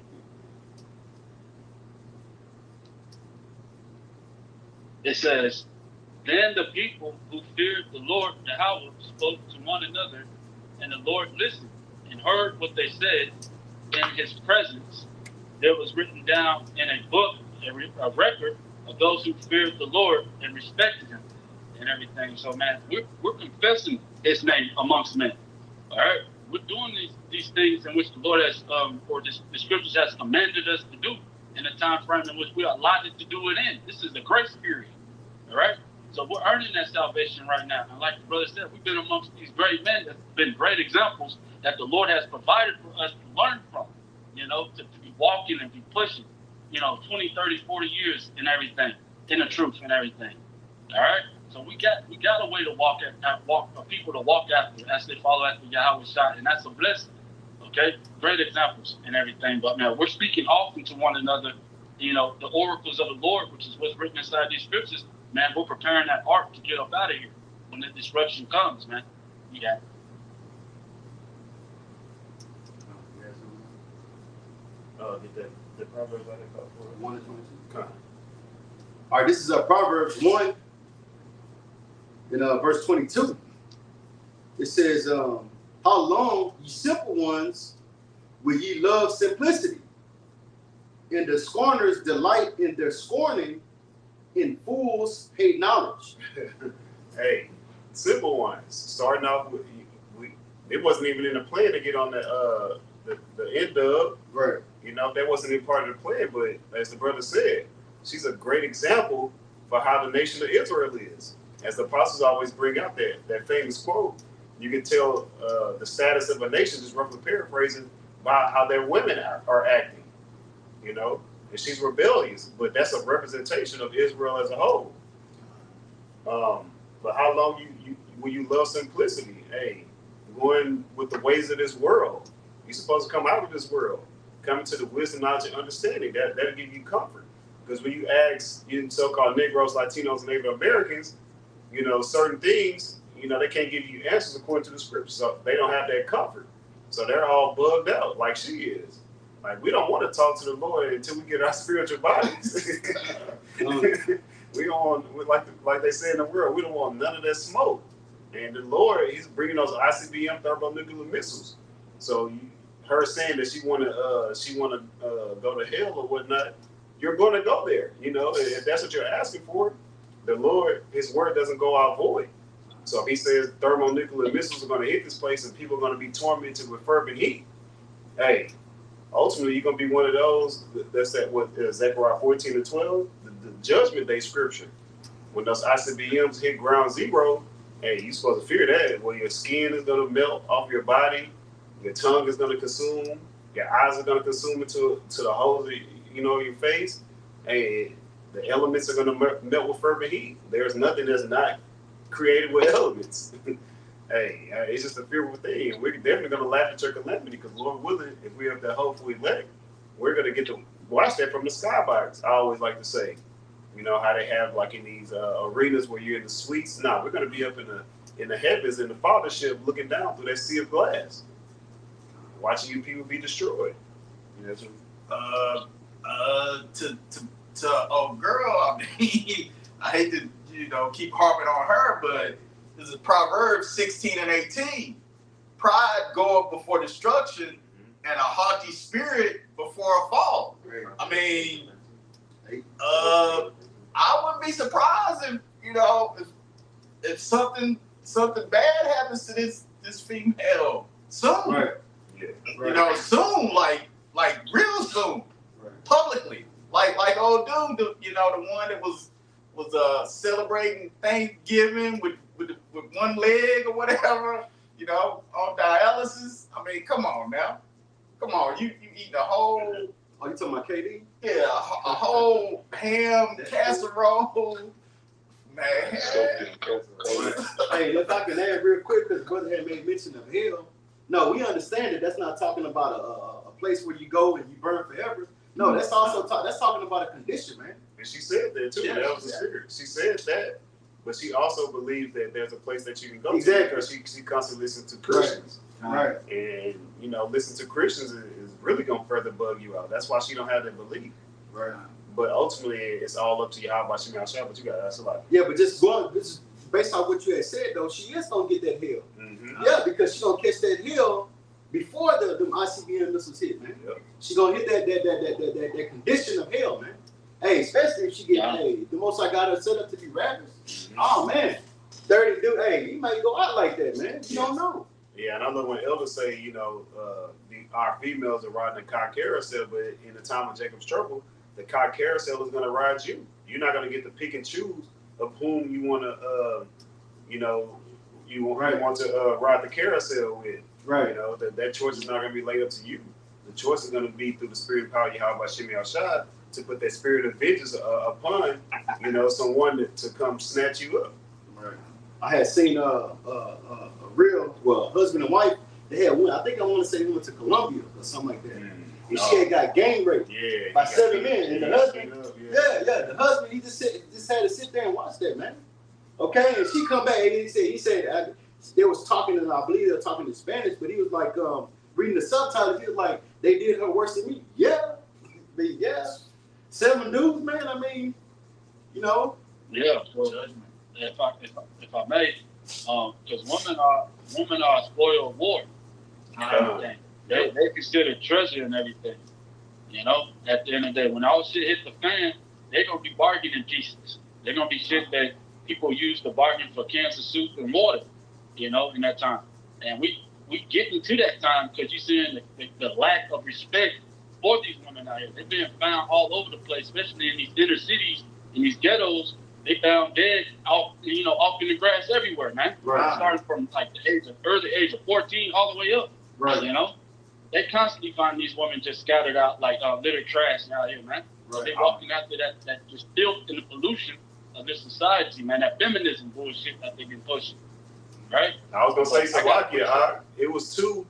It says, "Then the people who feared the Lord Yahawah spoke to one another, and the Lord listened and heard what they said. In His presence, there was written down in a book a record of those who feared the Lord and respected Him." And everything. So, man, we're confessing His name amongst men. All right, we're doing these things in which the Lord has, the Scriptures has commanded us to do in the time frame in which we are allotted to do it in. This is the grace period. All right, so we're earning that salvation right now. And like the brother said, we've been amongst these great men that's been great examples that the Lord has provided for us to learn from. You know, to be walking and be pushing. You know, 20, 30, 40 years and everything in the truth and everything. All right. So we got a way to walk for people to walk after as they follow after Yahweh's shot, and that's a blessing. Okay, great examples and everything. But man, we're speaking often to one another. You know, the oracles of the Lord, which is what's written inside these scriptures. Man, we're preparing that ark to get up out of here when the disruption comes, man. Yeah. Get the Proverbs I think for 1 and 22. All right, this is Proverbs 1. In verse 22, it says, "How long, ye simple ones, will ye love simplicity? And the scorners delight in their scorning, and fools hate knowledge." Hey, simple ones. Starting off with, it wasn't even in the plan to get on the end of. Right. You know, that wasn't even part of the plan. But as the brother said, she's a great example for how the nation of Israel is. As the apostles always bring out that famous quote, you can tell the status of a nation, just roughly paraphrasing, by how their women are acting. You know, and she's rebellious, but that's a representation of Israel as a whole. But how long will you love simplicity? Hey, going with the ways of this world. You're supposed to come out of this world, come into the wisdom, knowledge, and understanding. That'll give you comfort. Because when you ask so-called Negroes, Latinos, and Native Americans, you know, certain things, you know, they can't give you answers according to the scripture, so they don't have that comfort. So they're all bugged out like she is. Like, we don't want to talk to the Lord until we get our spiritual bodies. We don't want, like they say in the world, we don't want none of that smoke. And the Lord, He's bringing those ICBM thermonuclear missiles. So her saying that she want to go to hell or whatnot, you're going to go there. You know, if that's what you're asking for, the Lord, His word doesn't go out void. So if He says thermonuclear missiles are going to hit this place and people are going to be tormented with fervent heat, hey, ultimately, you're going to be one of those. That's at what Zechariah 14:12, the judgment day scripture. When those ICBMs hit ground zero, hey, you're supposed to fear that. Well, your skin is going to melt off your body, your tongue is going to consume, your eyes are going to consume it to the holes of, your face, and the elements are going to melt with fervent heat. There's nothing that's not created with elements. Hey, it's just a fearful thing. We're definitely going to laugh at your calamity because, Lord willing, if we have that hopefully elect, we're going to get to watch that from the skybox. I always like to say, you know, how they have like in these arenas where you're in the suites. Nah, we're going to be up in the heavens in the fathership looking down through that sea of glass, watching you people be destroyed. You know, to old girl, I mean, I hate to, keep harping on her, but this is Proverbs 16:18. Pride goeth before destruction, and a haughty spirit before a fall. I mean, I wouldn't be surprised if something bad happens to this female soon. Right. yeah. Right. Soon, like real soon, Right. publicly, like old dude, the one that was celebrating Thanksgiving with one leg or whatever, on dialysis. I mean, come on now. Come on, you eating a whole... Oh, you talking about KD? Yeah, a whole ham casserole, man. Hey, if I can add real quick, because brother had made mention of hell. No, we understand that that's not talking about a place where you go and you burn forever. No, that's also that's talking about a condition, man. And she said that too. Yeah, that was the spirit. She said that, but she also believes that there's a place that you can go Exactly. to because she constantly listens to Christians. Right. And listen to Christians is really gonna further bug you out. That's why she don't have that belief. Right. But ultimately, it's all up to Yahawah Shemi Ashah. But you got that's a lot. Yeah, but just based on what you had said though, she is gonna get that hill. Mm-hmm. Yeah, because she's gonna catch that hill before them ICBM missiles hit, man. Yep. She's gonna hit that condition of hell, man. Hey, especially if she get the most I got her set up to be rappers. Mm-hmm. Oh man, 30 dude. Hey, you might go out like that, man. You don't know. Yeah, and I love when elders say, our females are riding the car carousel, but in the time of Jacob's trouble, the car carousel is going to ride you. You're not going to get to pick and choose of whom you want to, you want to ride the carousel with. Right. That choice is not going to be laid up to you. The choice is going to be through the spirit of power Yahawah Shemi Ashah to put that spirit of vengeance upon, someone to come snatch you up. Right. I had seen husband and wife. They had one. I think I want to say they went to Colombia or something like that. And she had got gang raped by 7 men. And the husband, the husband, he just had to sit there and watch that, man. Okay, and she come back and he said they was talking, and I believe they were talking in Spanish, but he was like reading the subtitles. He was like, they did her worse than me. Yeah, 7 dudes, man. I mean, Yeah. So, if I may, because women are a spoiled wart. Everything. They consider treasure and everything. At the end of the day, when all shit hit the fan, they're gonna be bargaining pieces. They're gonna be shit that people use to bargain for cancer soup and water. In that time, and we getting to that time because you're seeing the lack of respect for these women out here. They're being found all over the place, especially in these inner cities, in these ghettos. They found dead off in the grass everywhere, man. Right. Starting from like the early age of 14 all the way up. right. They constantly find these women just scattered out like litter trash out here, man. So they walking after that just filth and the pollution of this society, man. That feminism bullshit that they've been pushing, right? I was gonna say Slovakia. It was two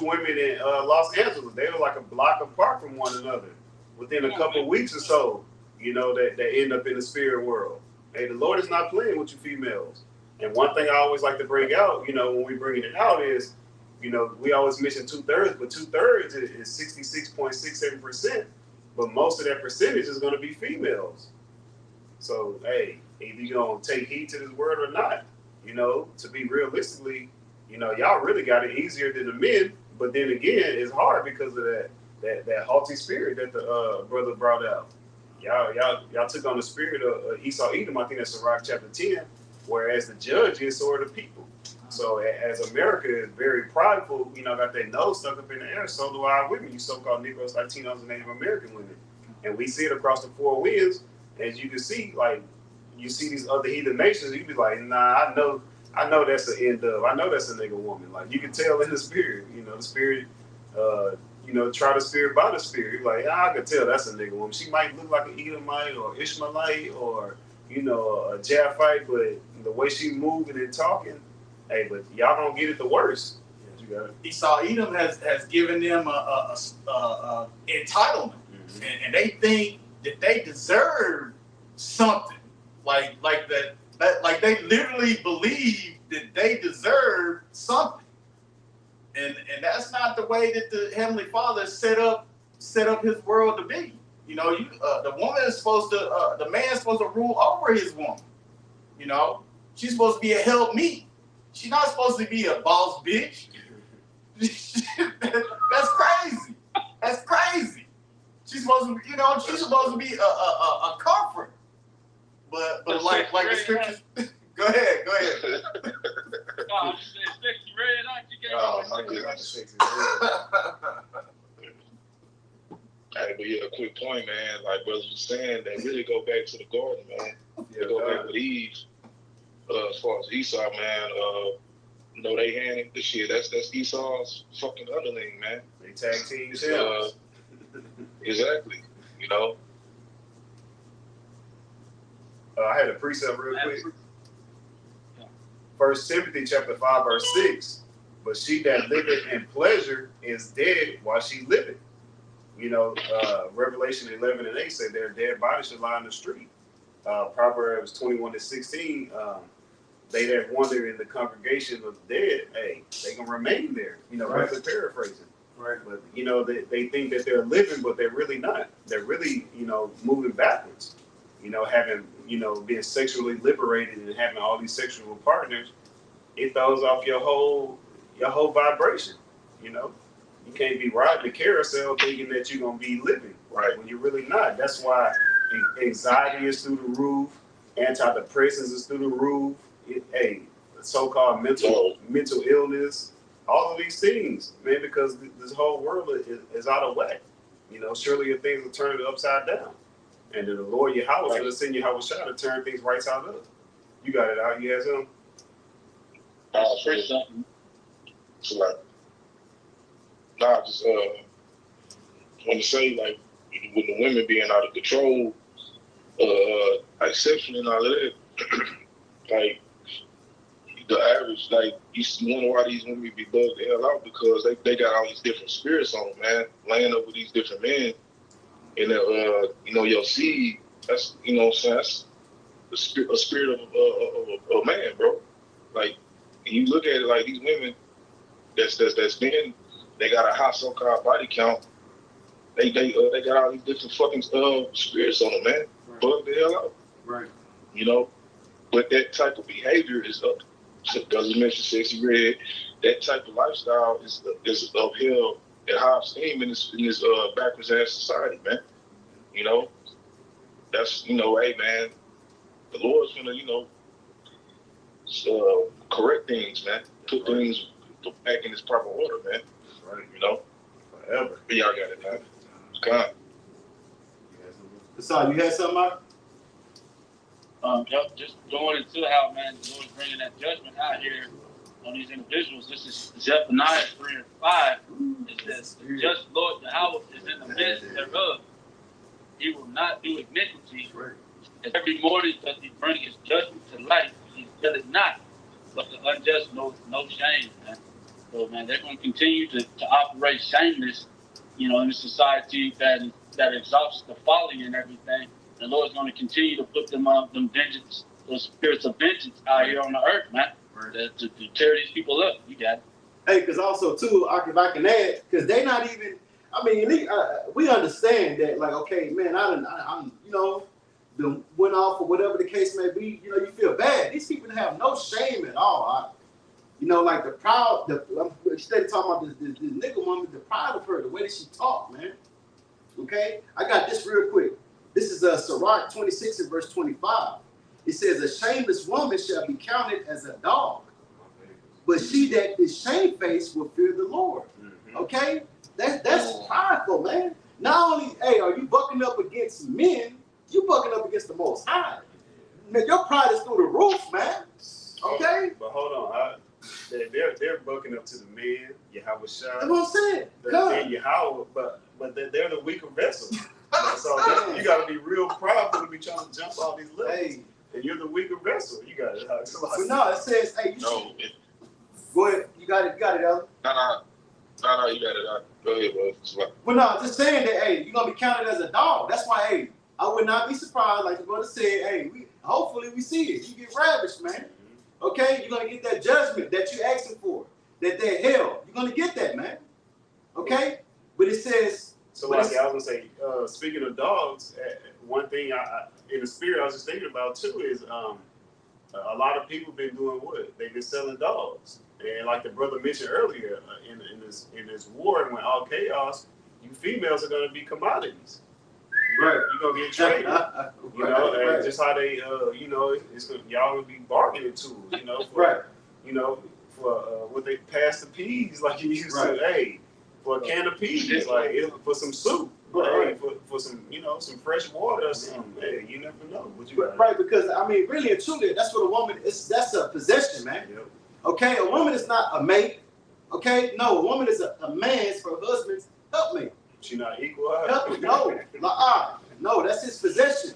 women in Los Angeles. They were like a block apart from one another. Within a couple of weeks or so, that end up in the spirit world. Hey, the Lord is not playing with you females. And one thing I always like to bring out, when we bringing it out is, we always mention 2/3, but 2/3 is 66.67%. But most of that percentage is going to be females. So, hey, either you're going to take heed to this word or not. To be realistically, y'all really got it easier than the men. But then again, it's hard because of that haughty spirit that the brother brought out. Y'all took on the spirit of Esau Edom. I think that's Sirach chapter 10. Whereas the judge is sort of people. So as America is very prideful, got their nose stuck up in the air, so do our women, you so-called Negroes, Latinos, and Native American women. And we see it across the four winds. As you can see, like, you see these other heathen nations, you be like, nah, I know that's the end of. I know that's a nigga woman. Like, you can tell in the spirit, the spirit, try the spirit by the spirit. You're like, I can tell that's a nigga woman. She might look like an Edomite or Ishmaelite or, a Japhite, but the way she moving and talking, hey, but y'all don't get it the worst. Yes, you got it. Esau Edom has given them a entitlement, and they think that they deserve something, like they literally believe that they deserve something, and that's not the way that the Heavenly Father set up His world to be. The woman is supposed to, the man is supposed to rule over his woman. She's supposed to be a helpmeet. She's not supposed to be a boss bitch. That's crazy. That's crazy. She's supposed to, she's supposed to be a comfort. But like the scriptures. Go ahead. No, I'm just saying, sexy red eye. You can't. Oh my goodness. Hey, but yeah, a quick point, man. Like brothers was saying, they really go back to the garden, man. They go back with Eve. As far as Esau, man, they handed the shit. That's Esau's fucking underling, man. They tag team Exactly. I had a precept real quick. 1 Timothy chapter 5 verse 6. But she that liveth in pleasure is dead while she liveth. Revelation 11:8 said their dead bodies should lie in the street. Proverbs 21:16, they that wander in the congregation of the dead, hey, they can remain there. Right. That's paraphrasing. Right. But they think that they're living, but they're really not. They're really, moving backwards. Having, being sexually liberated and having all these sexual partners, it throws off your whole vibration. You can't be riding the carousel thinking that you're gonna be living, right? When you're really not. That's why anxiety is through the roof, antidepressants is through the roof. So-called mental illness, all of these things, man, because this whole world is out of whack. Surely your things will turn it upside down, and then the Lord Yahawah is gonna send Yahawah to turn things right side up. You got it out. You had some. So like. I just want to say, like, with the women being out of control, like sexually and all of that, like the average, like you wonder why these women be bugged the hell out because they got all these different spirits on them, man, laying up with these different men, and your seed, that's that's a spirit of a man, bro. Like you look at it, like these women that's been. They got a high so-called body count. They got all these different fucking spirits on them, man. Right. Bug the hell out. Right. But that type of behavior is up. Doesn't mention sexy red. That type of lifestyle is upheld at high esteem in this backwards ass society, man. That's hey man, the Lord's gonna correct things, man. Put things back in its proper order, man. Right. Forever. But y'all got it, man. God. Hassan, you had something, Mark? Just going into how, man, the Lord's bringing that judgment out here on these individuals. This is Zephaniah 3:5. It says, the just Lord Yahawah is in the midst thereof. He will not do iniquity. Right. And every morning does he bring his judgment to light. He will it not. But the unjust knows no shame, man. So, man, they're going to continue to operate shameless, in a society that exalts the folly and everything. The Lord's going to continue to put them those spirits of vengeance out here on the earth, man. To tear these people up. You got it. Hey, because also too, if I can add, because they not even. I mean, we understand that, like, okay, man, I'm, you know, went off or whatever the case may be. You know, you feel bad. These people have no shame at all. You know, like I'm steady talking about this nigga woman, the pride of her, the way that she talk, man. Okay, I got this real quick. This is Sirach 26 and verse 25. It says, "A shameless woman shall be counted as a dog, but she that is shamefaced will fear the Lord." Okay, that's prideful, man. Not only, hey, are you bucking up against men, you bucking up against the Most High. Man, your pride is through the roof, man. Okay, but hold on, they're bucking up to the men, Yahawah Shai. that's what I'm saying. And Yahawah, but they're the weaker vessel. So you got to be real proud to be trying to jump all these levels. Hey. And you're the weaker vessel. You got it. But no, it says, hey, go ahead. You got it, Ellen. No, you got it. Go ahead, bro. But no, just saying that, hey, you're gonna be counted as a dog. That's why, hey, I would not be surprised, like the brother said, hey, hopefully we see it. You get ravished, man. Okay, you're gonna get that judgment that you're asking for, that they're hell. You're gonna get that, man. Okay, but it says. So, like I was gonna say, speaking of dogs, one thing I in the spirit I was just thinking about too is a lot of people been doing what? They've been selling dogs. And like the brother mentioned earlier, in this war, when all chaos, you females are going to be commodities. Right. You're going to get traded. You know, and just how they, you know, y'all going to be bargaining tools, you know, for, you know, for what they pass the peas, like you used to, hey, for a can of peas, like for some soup. Hey, for some, you know, some fresh water or something. Hey, you never know what you got. Right, because I mean, really and truly, that's what a woman is. That's a possession, man. Yep. Okay, a woman is not a mate. Okay, no, a woman is a man's, her husband's helpmate. She not equal. No, that's his possession.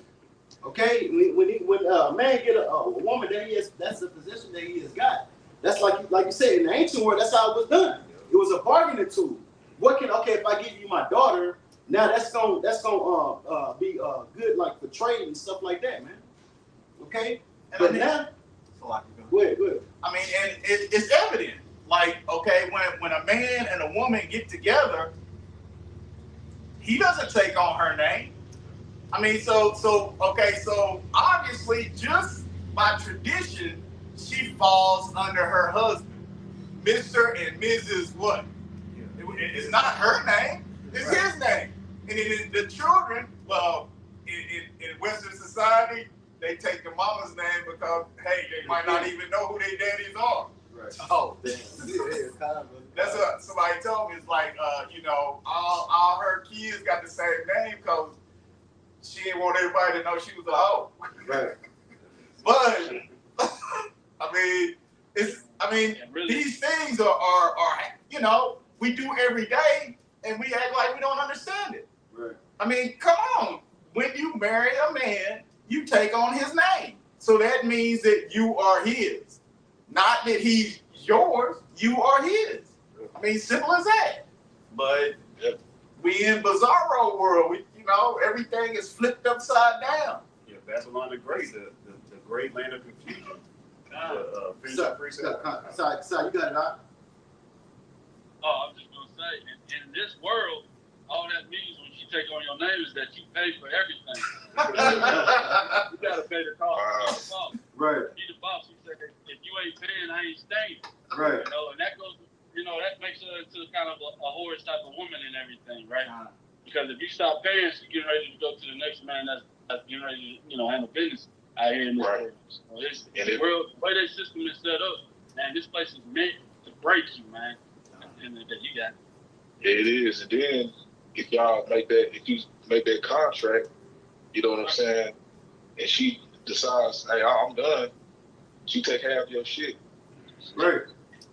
Okay, when a man get a woman that he has, that's a possession that he has got. That's like you said in the ancient world. That's how it was done. It was a bargaining tool. If I give you my daughter, now that's gonna be good, like for trade and stuff like that, man. Okay, but now. Go ahead. I mean, and it's evident. Like, okay, when a man and a woman get together, he doesn't take on her name. I mean, so obviously, just by tradition, she falls under her husband, Mr. and Mrs. What? It's not her name; it's his name. And the children, well, in Western society, they take the mama's name because, hey, they might not even know who their daddies are. Right. Oh, that's what somebody told me. It's like, you know, all her kids got the same name because she didn't want everybody to know she was a hoe. Right. But these things are you know, we do every day, and we act like we don't understand it. Right. I mean, come on. When you marry a man, you take on his name. So that means that you are his. Not that he's yours, you are his. I mean, simple as that. But we in bizarro world, you know, everything is flipped upside down. Yeah, Babylon the Great, the great land of confusion. Sorry, you got it out. Oh, I'm just going to say, in this world, all that means when you take on your name is that you pay for everything. You got to pay the cost. Right. Be the boss. You say, if you ain't paying, I ain't staying. Right. You know, and that goes, you know, that makes her into kind of a whorish type of woman and everything, right? Because if you stop paying, she's getting ready to go to the next man that's getting ready to, you know, handle business out here in this world. So the world, the way their system is set up, man, this place is meant to break you, man. And that you got. Yeah, it is. And then if you make that contract, you know what I'm saying, and she decides, hey, I'm done, she take half your shit. Right.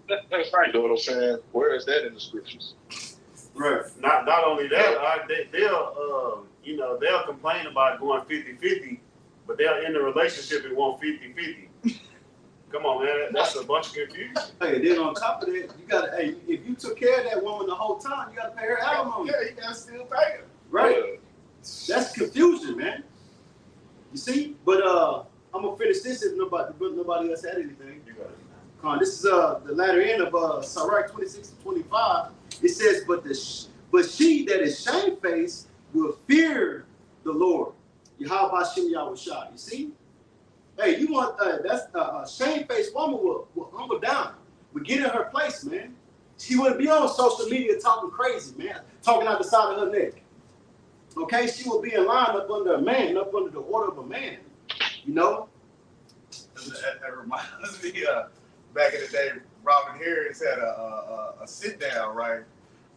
That's right. You know what I'm saying? Where is that in the scriptures? Right. Not only that, they'll complain about going 50-50, but they're in the relationship and want 50-50. Come on, man, that's a bunch of confusion. Hey, then on top of that, you gotta, hey, if you took care of that woman the whole time, you gotta pay her alimony. Yeah, you gotta still pay her. Right. That's confusion, man. You see? But I'm gonna finish this if nobody else had anything. You got it. This is the latter end of Sirach 26 to 25. It says, but she that is shamefaced will fear the Lord. Yahawah Shem Yahushua. You see? Hey, you want that's a shamefaced woman will humble down, will get in her place, man. She wouldn't be on social media talking crazy, man, talking out the side of her neck. Okay, she will be in line up under a man, up under the order of a man. You know? That reminds me back in the day, Robin Harris had a sit down, right?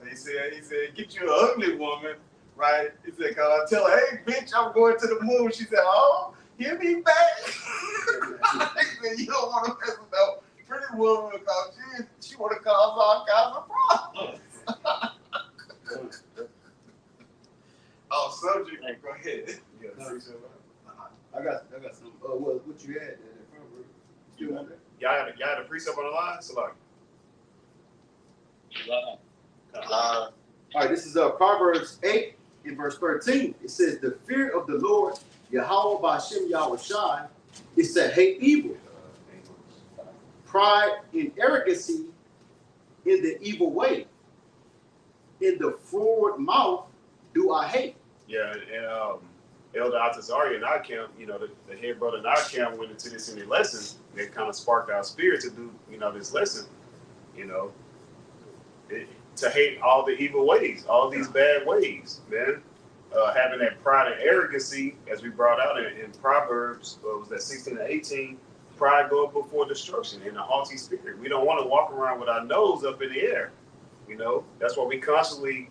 And he said, get you an ugly woman, right? He said, cause I tell her, hey, bitch, I'm going to the moon. She said, oh, he'll be back. He said, you don't want to mess with no pretty woman because she want to cause all kinds of problems. Oh, subject. Go ahead. I got some. What you had? Still on there? Y'all had a precept on the line? So like, all right, this is Proverbs 8 in verse 13. It says, the fear of the Lord, Yahawah B'Shem Yahushai, is to hate evil, pride and arrogancy in the evil way. In the forward mouth do I hate. yeah, and Elder Altazari in our camp, you know, the head brother in our camp went into this in the lesson. That kind of sparked our spirit to do, you know, this lesson. You know, to hate all the evil ways, all these bad ways, man. Having that pride and arrogancy, as we brought out in Proverbs, what was that 16 and 18? Pride goeth before destruction and a haughty spirit. We don't want to walk around with our nose up in the air. You know, that's why we constantly,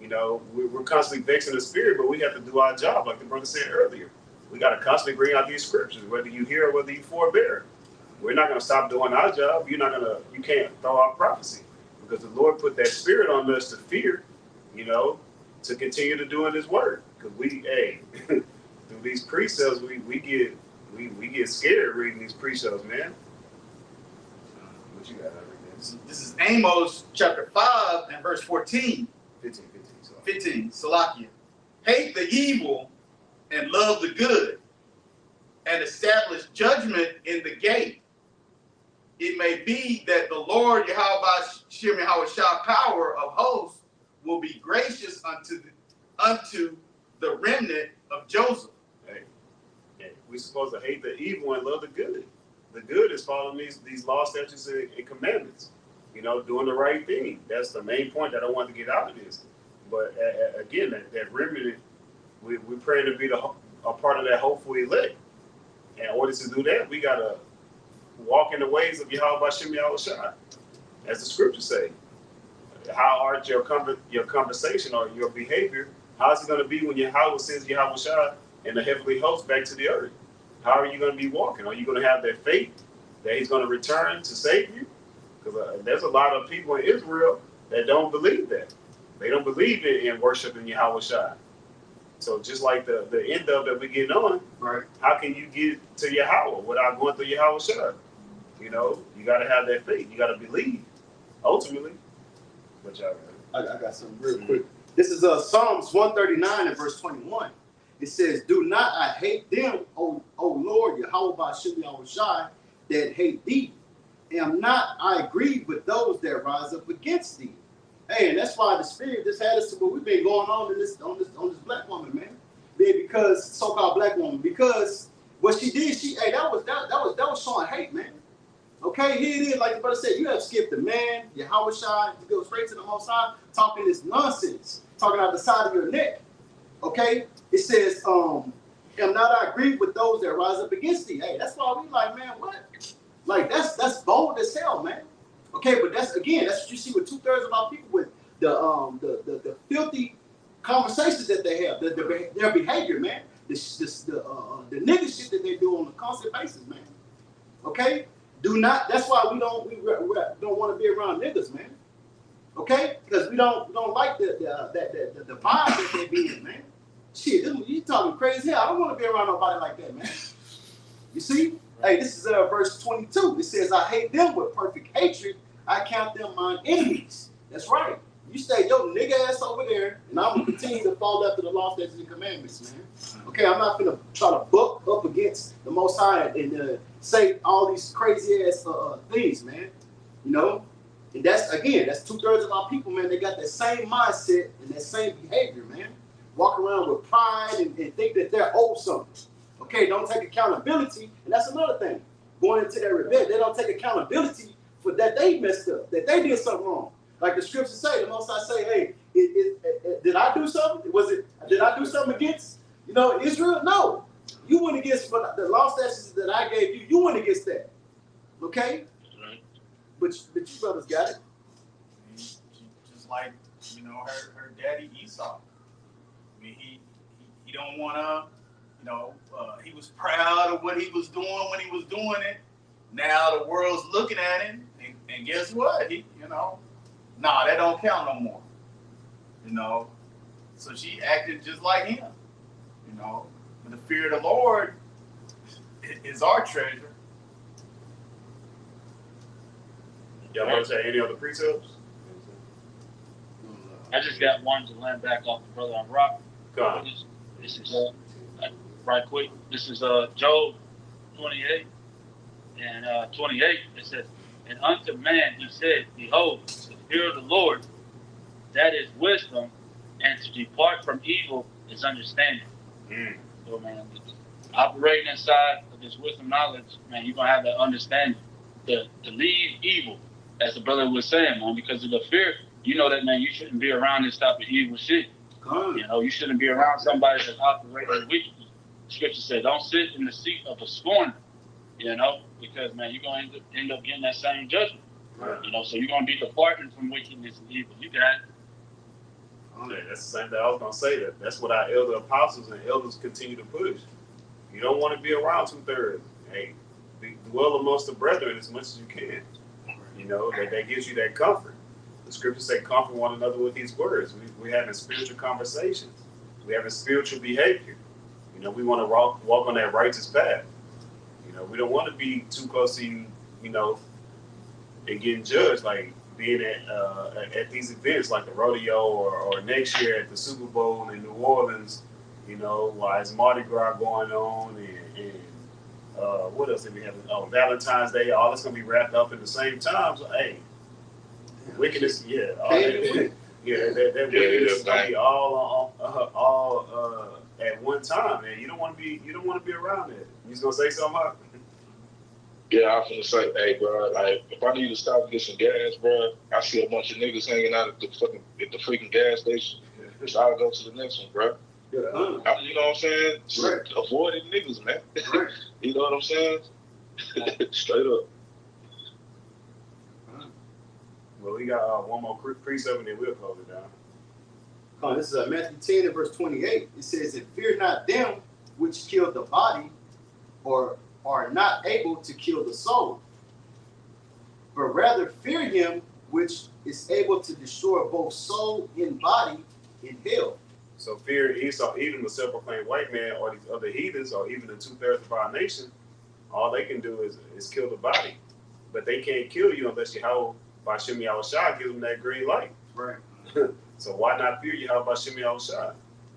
you know, we're constantly vexing the spirit, but we have to do our job, like the brother said earlier. We got to constantly bring out these scriptures, whether you hear or whether you forbear. We're not going to stop doing our job. You can't throw out prophecy because the Lord put that spirit on us to fear, you know, to continue to do in His word. Because through these precepts, we get scared reading these precepts, man. What you got out of This is Amos chapter 5 and verse 14. 15. Salakia. Hate the evil and love the good, and establish judgment in the gate. It may be that the Lord Yahawah Shem Yahushua power of hosts will be gracious unto the remnant of Joseph. Hey, we're supposed to hate the evil and love the good. The good is following these law, statutes, and commandments. You know, doing the right thing. That's the main point that I want to get out of this. But again, that remnant, we're praying to be a part of that hopeful elect. And in order to do that, we got to walk in the ways of Yahawah B'Shem Yahushua, as the scriptures say. How art your conversation or your behavior? How is it going to be when Yahawah sends Yahushua and the heavenly host back to the earth? How are you going to be walking? Are you going to have that faith that He's going to return to save you? Because there's a lot of people in Israel that don't believe that. They don't believe in worshiping Yahushua. So just like the end of that we're getting on, right? How can you get to Yahawah without going through Yahushua? You know, you got to have that faith. You got to believe, ultimately. But y'all I got something real quick. This is Psalms 139 and verse 21. It says, do not I hate them, O Lord, Yahawah B'Shem Yahushua, that hate thee. Am not I grieved with those that rise up against thee? Hey, and that's why the spirit just had us to what we've been going on in this black woman, man. Because so-called black woman, because what she did, that was showing hate, man. Okay, here it is, like the brother said, you have skipped the man, Yahushua, to go straight to the Most High, talking this nonsense, talking out the side of your neck. Okay, it says, am not I grieved with those that rise up against thee? Hey, that's why we like, man, what? Like that's bold as hell, man. Okay, but that's what you see with 2/3 of our people with the filthy conversations that they have, their behavior, man, the nigga shit that they do on a constant basis, man. Okay, that's why we don't want to be around niggas, man. Okay, because we don't like the vibe that they be in, man. Shit, you talking crazy hell. I don't want to be around nobody like that, man. You see? Hey, this is verse 22. It says, I hate them with perfect hatred. I count them mine enemies. That's right. You stay your nigga ass over there, and I'm going to continue to fall after the law, statutes, and commandments, man. Okay, I'm not going to try to buck up against the Most High and say all these crazy ass things, man. You know, and that's 2/3 of our people, man. They got that same mindset and that same behavior, man. Walk around with pride and think that they're owed something. Okay, don't take accountability, and that's another thing. Going into that rebellion, they don't take accountability for that they messed up, that they did something wrong. Like the scriptures say, the Most High say, hey, did I do something? Did I do something against, Israel? No. You went against the law statutes that I gave you. You went against that. Okay? Right. But you brothers got it. Just like, her daddy Esau. I mean, he don't want to, he was proud of what he was doing when he was doing it. Now the world's looking at him, and guess what? That don't count no more. So she acted just like him. But the fear of the Lord is our treasure. Y'all want to say any other precepts? I just got one to land back off the brother on rock. Go on. This is right quick. This is Job 28 and 28. It says, "And unto man he said, Behold, the fear of the Lord, that is wisdom, and to depart from evil is understanding." So, man, operating inside of this wisdom knowledge, man, you're gonna have that understanding to leave evil, as the brother was saying, man, because of the fear. You know that, man, you shouldn't be around this type of evil shit. You shouldn't be around somebody that's operating wickedly. The scripture said, don't sit in the seat of a scorner, because, man, you're going to end up getting that same judgment. Right. So you're going to be departing from wickedness and evil. You got it. Yeah, that's the same thing I was going to say. That's what our elder apostles and elders continue to push. You don't want to be around 2/3. Hey, dwell amongst the brethren as much as you can. That gives you that comfort. The scriptures say, comfort one another with these words. We're having spiritual conversations. We're having spiritual behavior. We want to walk on that righteous path. We don't want to be too close to you, and getting judged, like being at these events like the rodeo or next year at the Super Bowl in New Orleans, while it's Mardi Gras going on and what else did we have? Oh, Valentine's Day, all that's going to be wrapped up in the same time. So, hey, wickedness, that wickedness is going to be all at one time, man. You don't want to be around that. You just going to say something, Mark? Yeah, I was gonna say, hey, bro, like if I need to stop and get some gas, bro, I see a bunch of niggas hanging out at the freaking gas station. So I'll go to the next one, bro. Yeah. You know what I'm saying? Right. Avoid the niggas, man. Right. You know what I'm saying? Straight up. Well, we got one more precept and then we'll close it down. This is Matthew 10 and verse 28. It says, "And fear not them which kill the body, or are not able to kill the soul, but rather fear him which is able to destroy both soul and body in hell." So fear Esau, even the self-proclaimed white man or these other heathens or even the 2/3 of our nation, all they can do is kill the body. But they can't kill you unless Yahawah Ba'Shem Yahushua gives them that green light. Right. So why not fear Yahawah Ba'Shem Yahushua?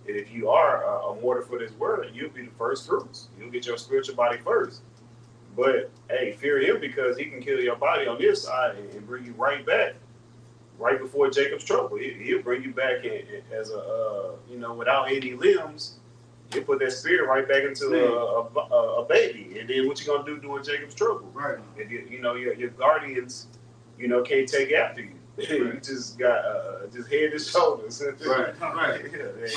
And if you are a mortar for this word, you'll be the first fruits. You'll get your spiritual body first. But, hey, fear him because he can kill your body on this side and bring you right back, right before Jacob's trouble. He'll bring you back as without any limbs. He'll put that spirit right back into a baby. And then what you going to do during Jacob's trouble? Right. If your guardians, can't take after you. Right. You just got just head and shoulders. Right. Right.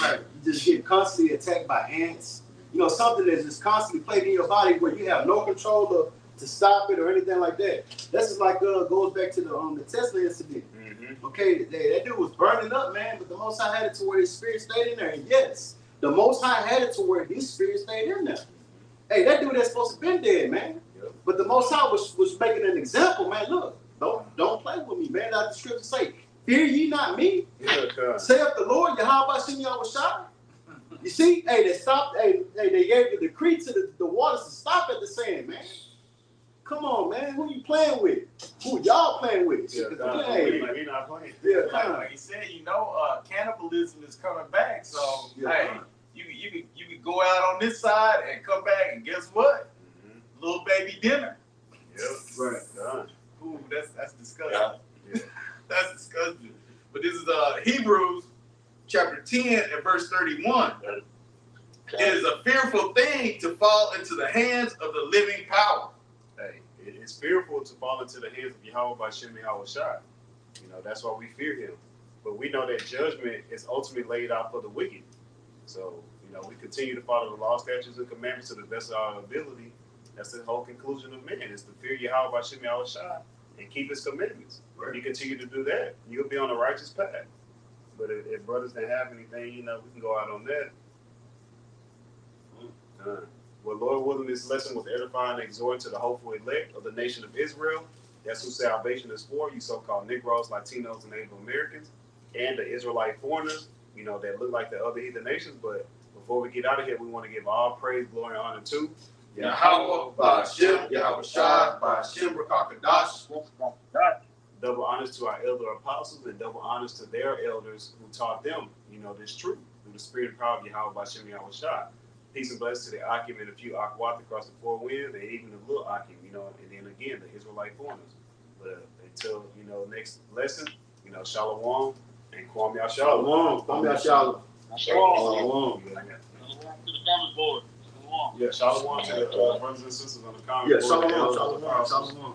Right. You just get constantly attacked by ants. Something that's just constantly plaguing your body where you have no control to stop it or anything like that. That's just like goes back to the Tesla incident. Mm-hmm. Okay, that dude was burning up, man, but the Most High had it to where his spirit stayed in there. And yes, the Most High had it to where his spirit stayed in there. Hey, that dude that's supposed to been dead, man. Yep. But the Most High was making an example, man. Look, don't play with me, man. Like the scripture say, fear ye not me. Yeah, saith the Lord, Yahawah Ba'Shem Yahushua. You see, hey, they stopped. Hey, they gave the decree to the waters to stop at the sand, man. Come on, man. Who you playing with? Who y'all playing with? Yeah, we not playing. Yeah, like he said, cannibalism is coming back. So hey, you could go out on this side and come back, and guess what? Mm-hmm. Little baby dinner. Yep. Right. Done. Ooh, that's disgusting. Yeah. That's disgusting. But this is Hebrews chapter 10 and verse 31. It is a fearful thing to fall into the hands of the living power. Hey, it's fearful to fall into the hands of Yahawah by Shem Yahawah. You know, that's why we fear him. But we know that judgment is ultimately laid out for the wicked. So, you know, we continue to follow the law, statutes, and commandments to the best of our ability. That's the whole conclusion of man, is to fear Yahawah by Shem Yahawah and keep his commandments. Right. If you continue to do that, you'll be on a righteous path. But if brothers don't have anything, you know, we can go out on that. Well, Lord willing, this lesson was edifying and exhorting to the hopeful elect of the nation of Israel. That's who salvation is for, you so-called Negroes, Latinos, and Native Americans, and the Israelite foreigners, you know, that look like the other heathen nations. But before we get out of here, we want to give all praise, glory, and honor to Yahawah, Ba'ashem, Yahawah, Ba'ashem, Rakakadash. double honors to our elder apostles and double honors to their elders who taught them, you know, this truth through the spirit and power of Yahawah Ba'ashem Yahawah. Peace and blessings to the Akim and a few Akwath across the four winds, and even the little Akim, you know, and then again the Israelite foreigners. But until, you know, next lesson, you know, Shalom and Kwam Yah Shalom. Shalom. Kwam Yah Shalom. Shalom. To the comment board. Yeah, Shalom to the brothers and sisters on the comment board. Yeah, Shalom. Shalom. Shalom.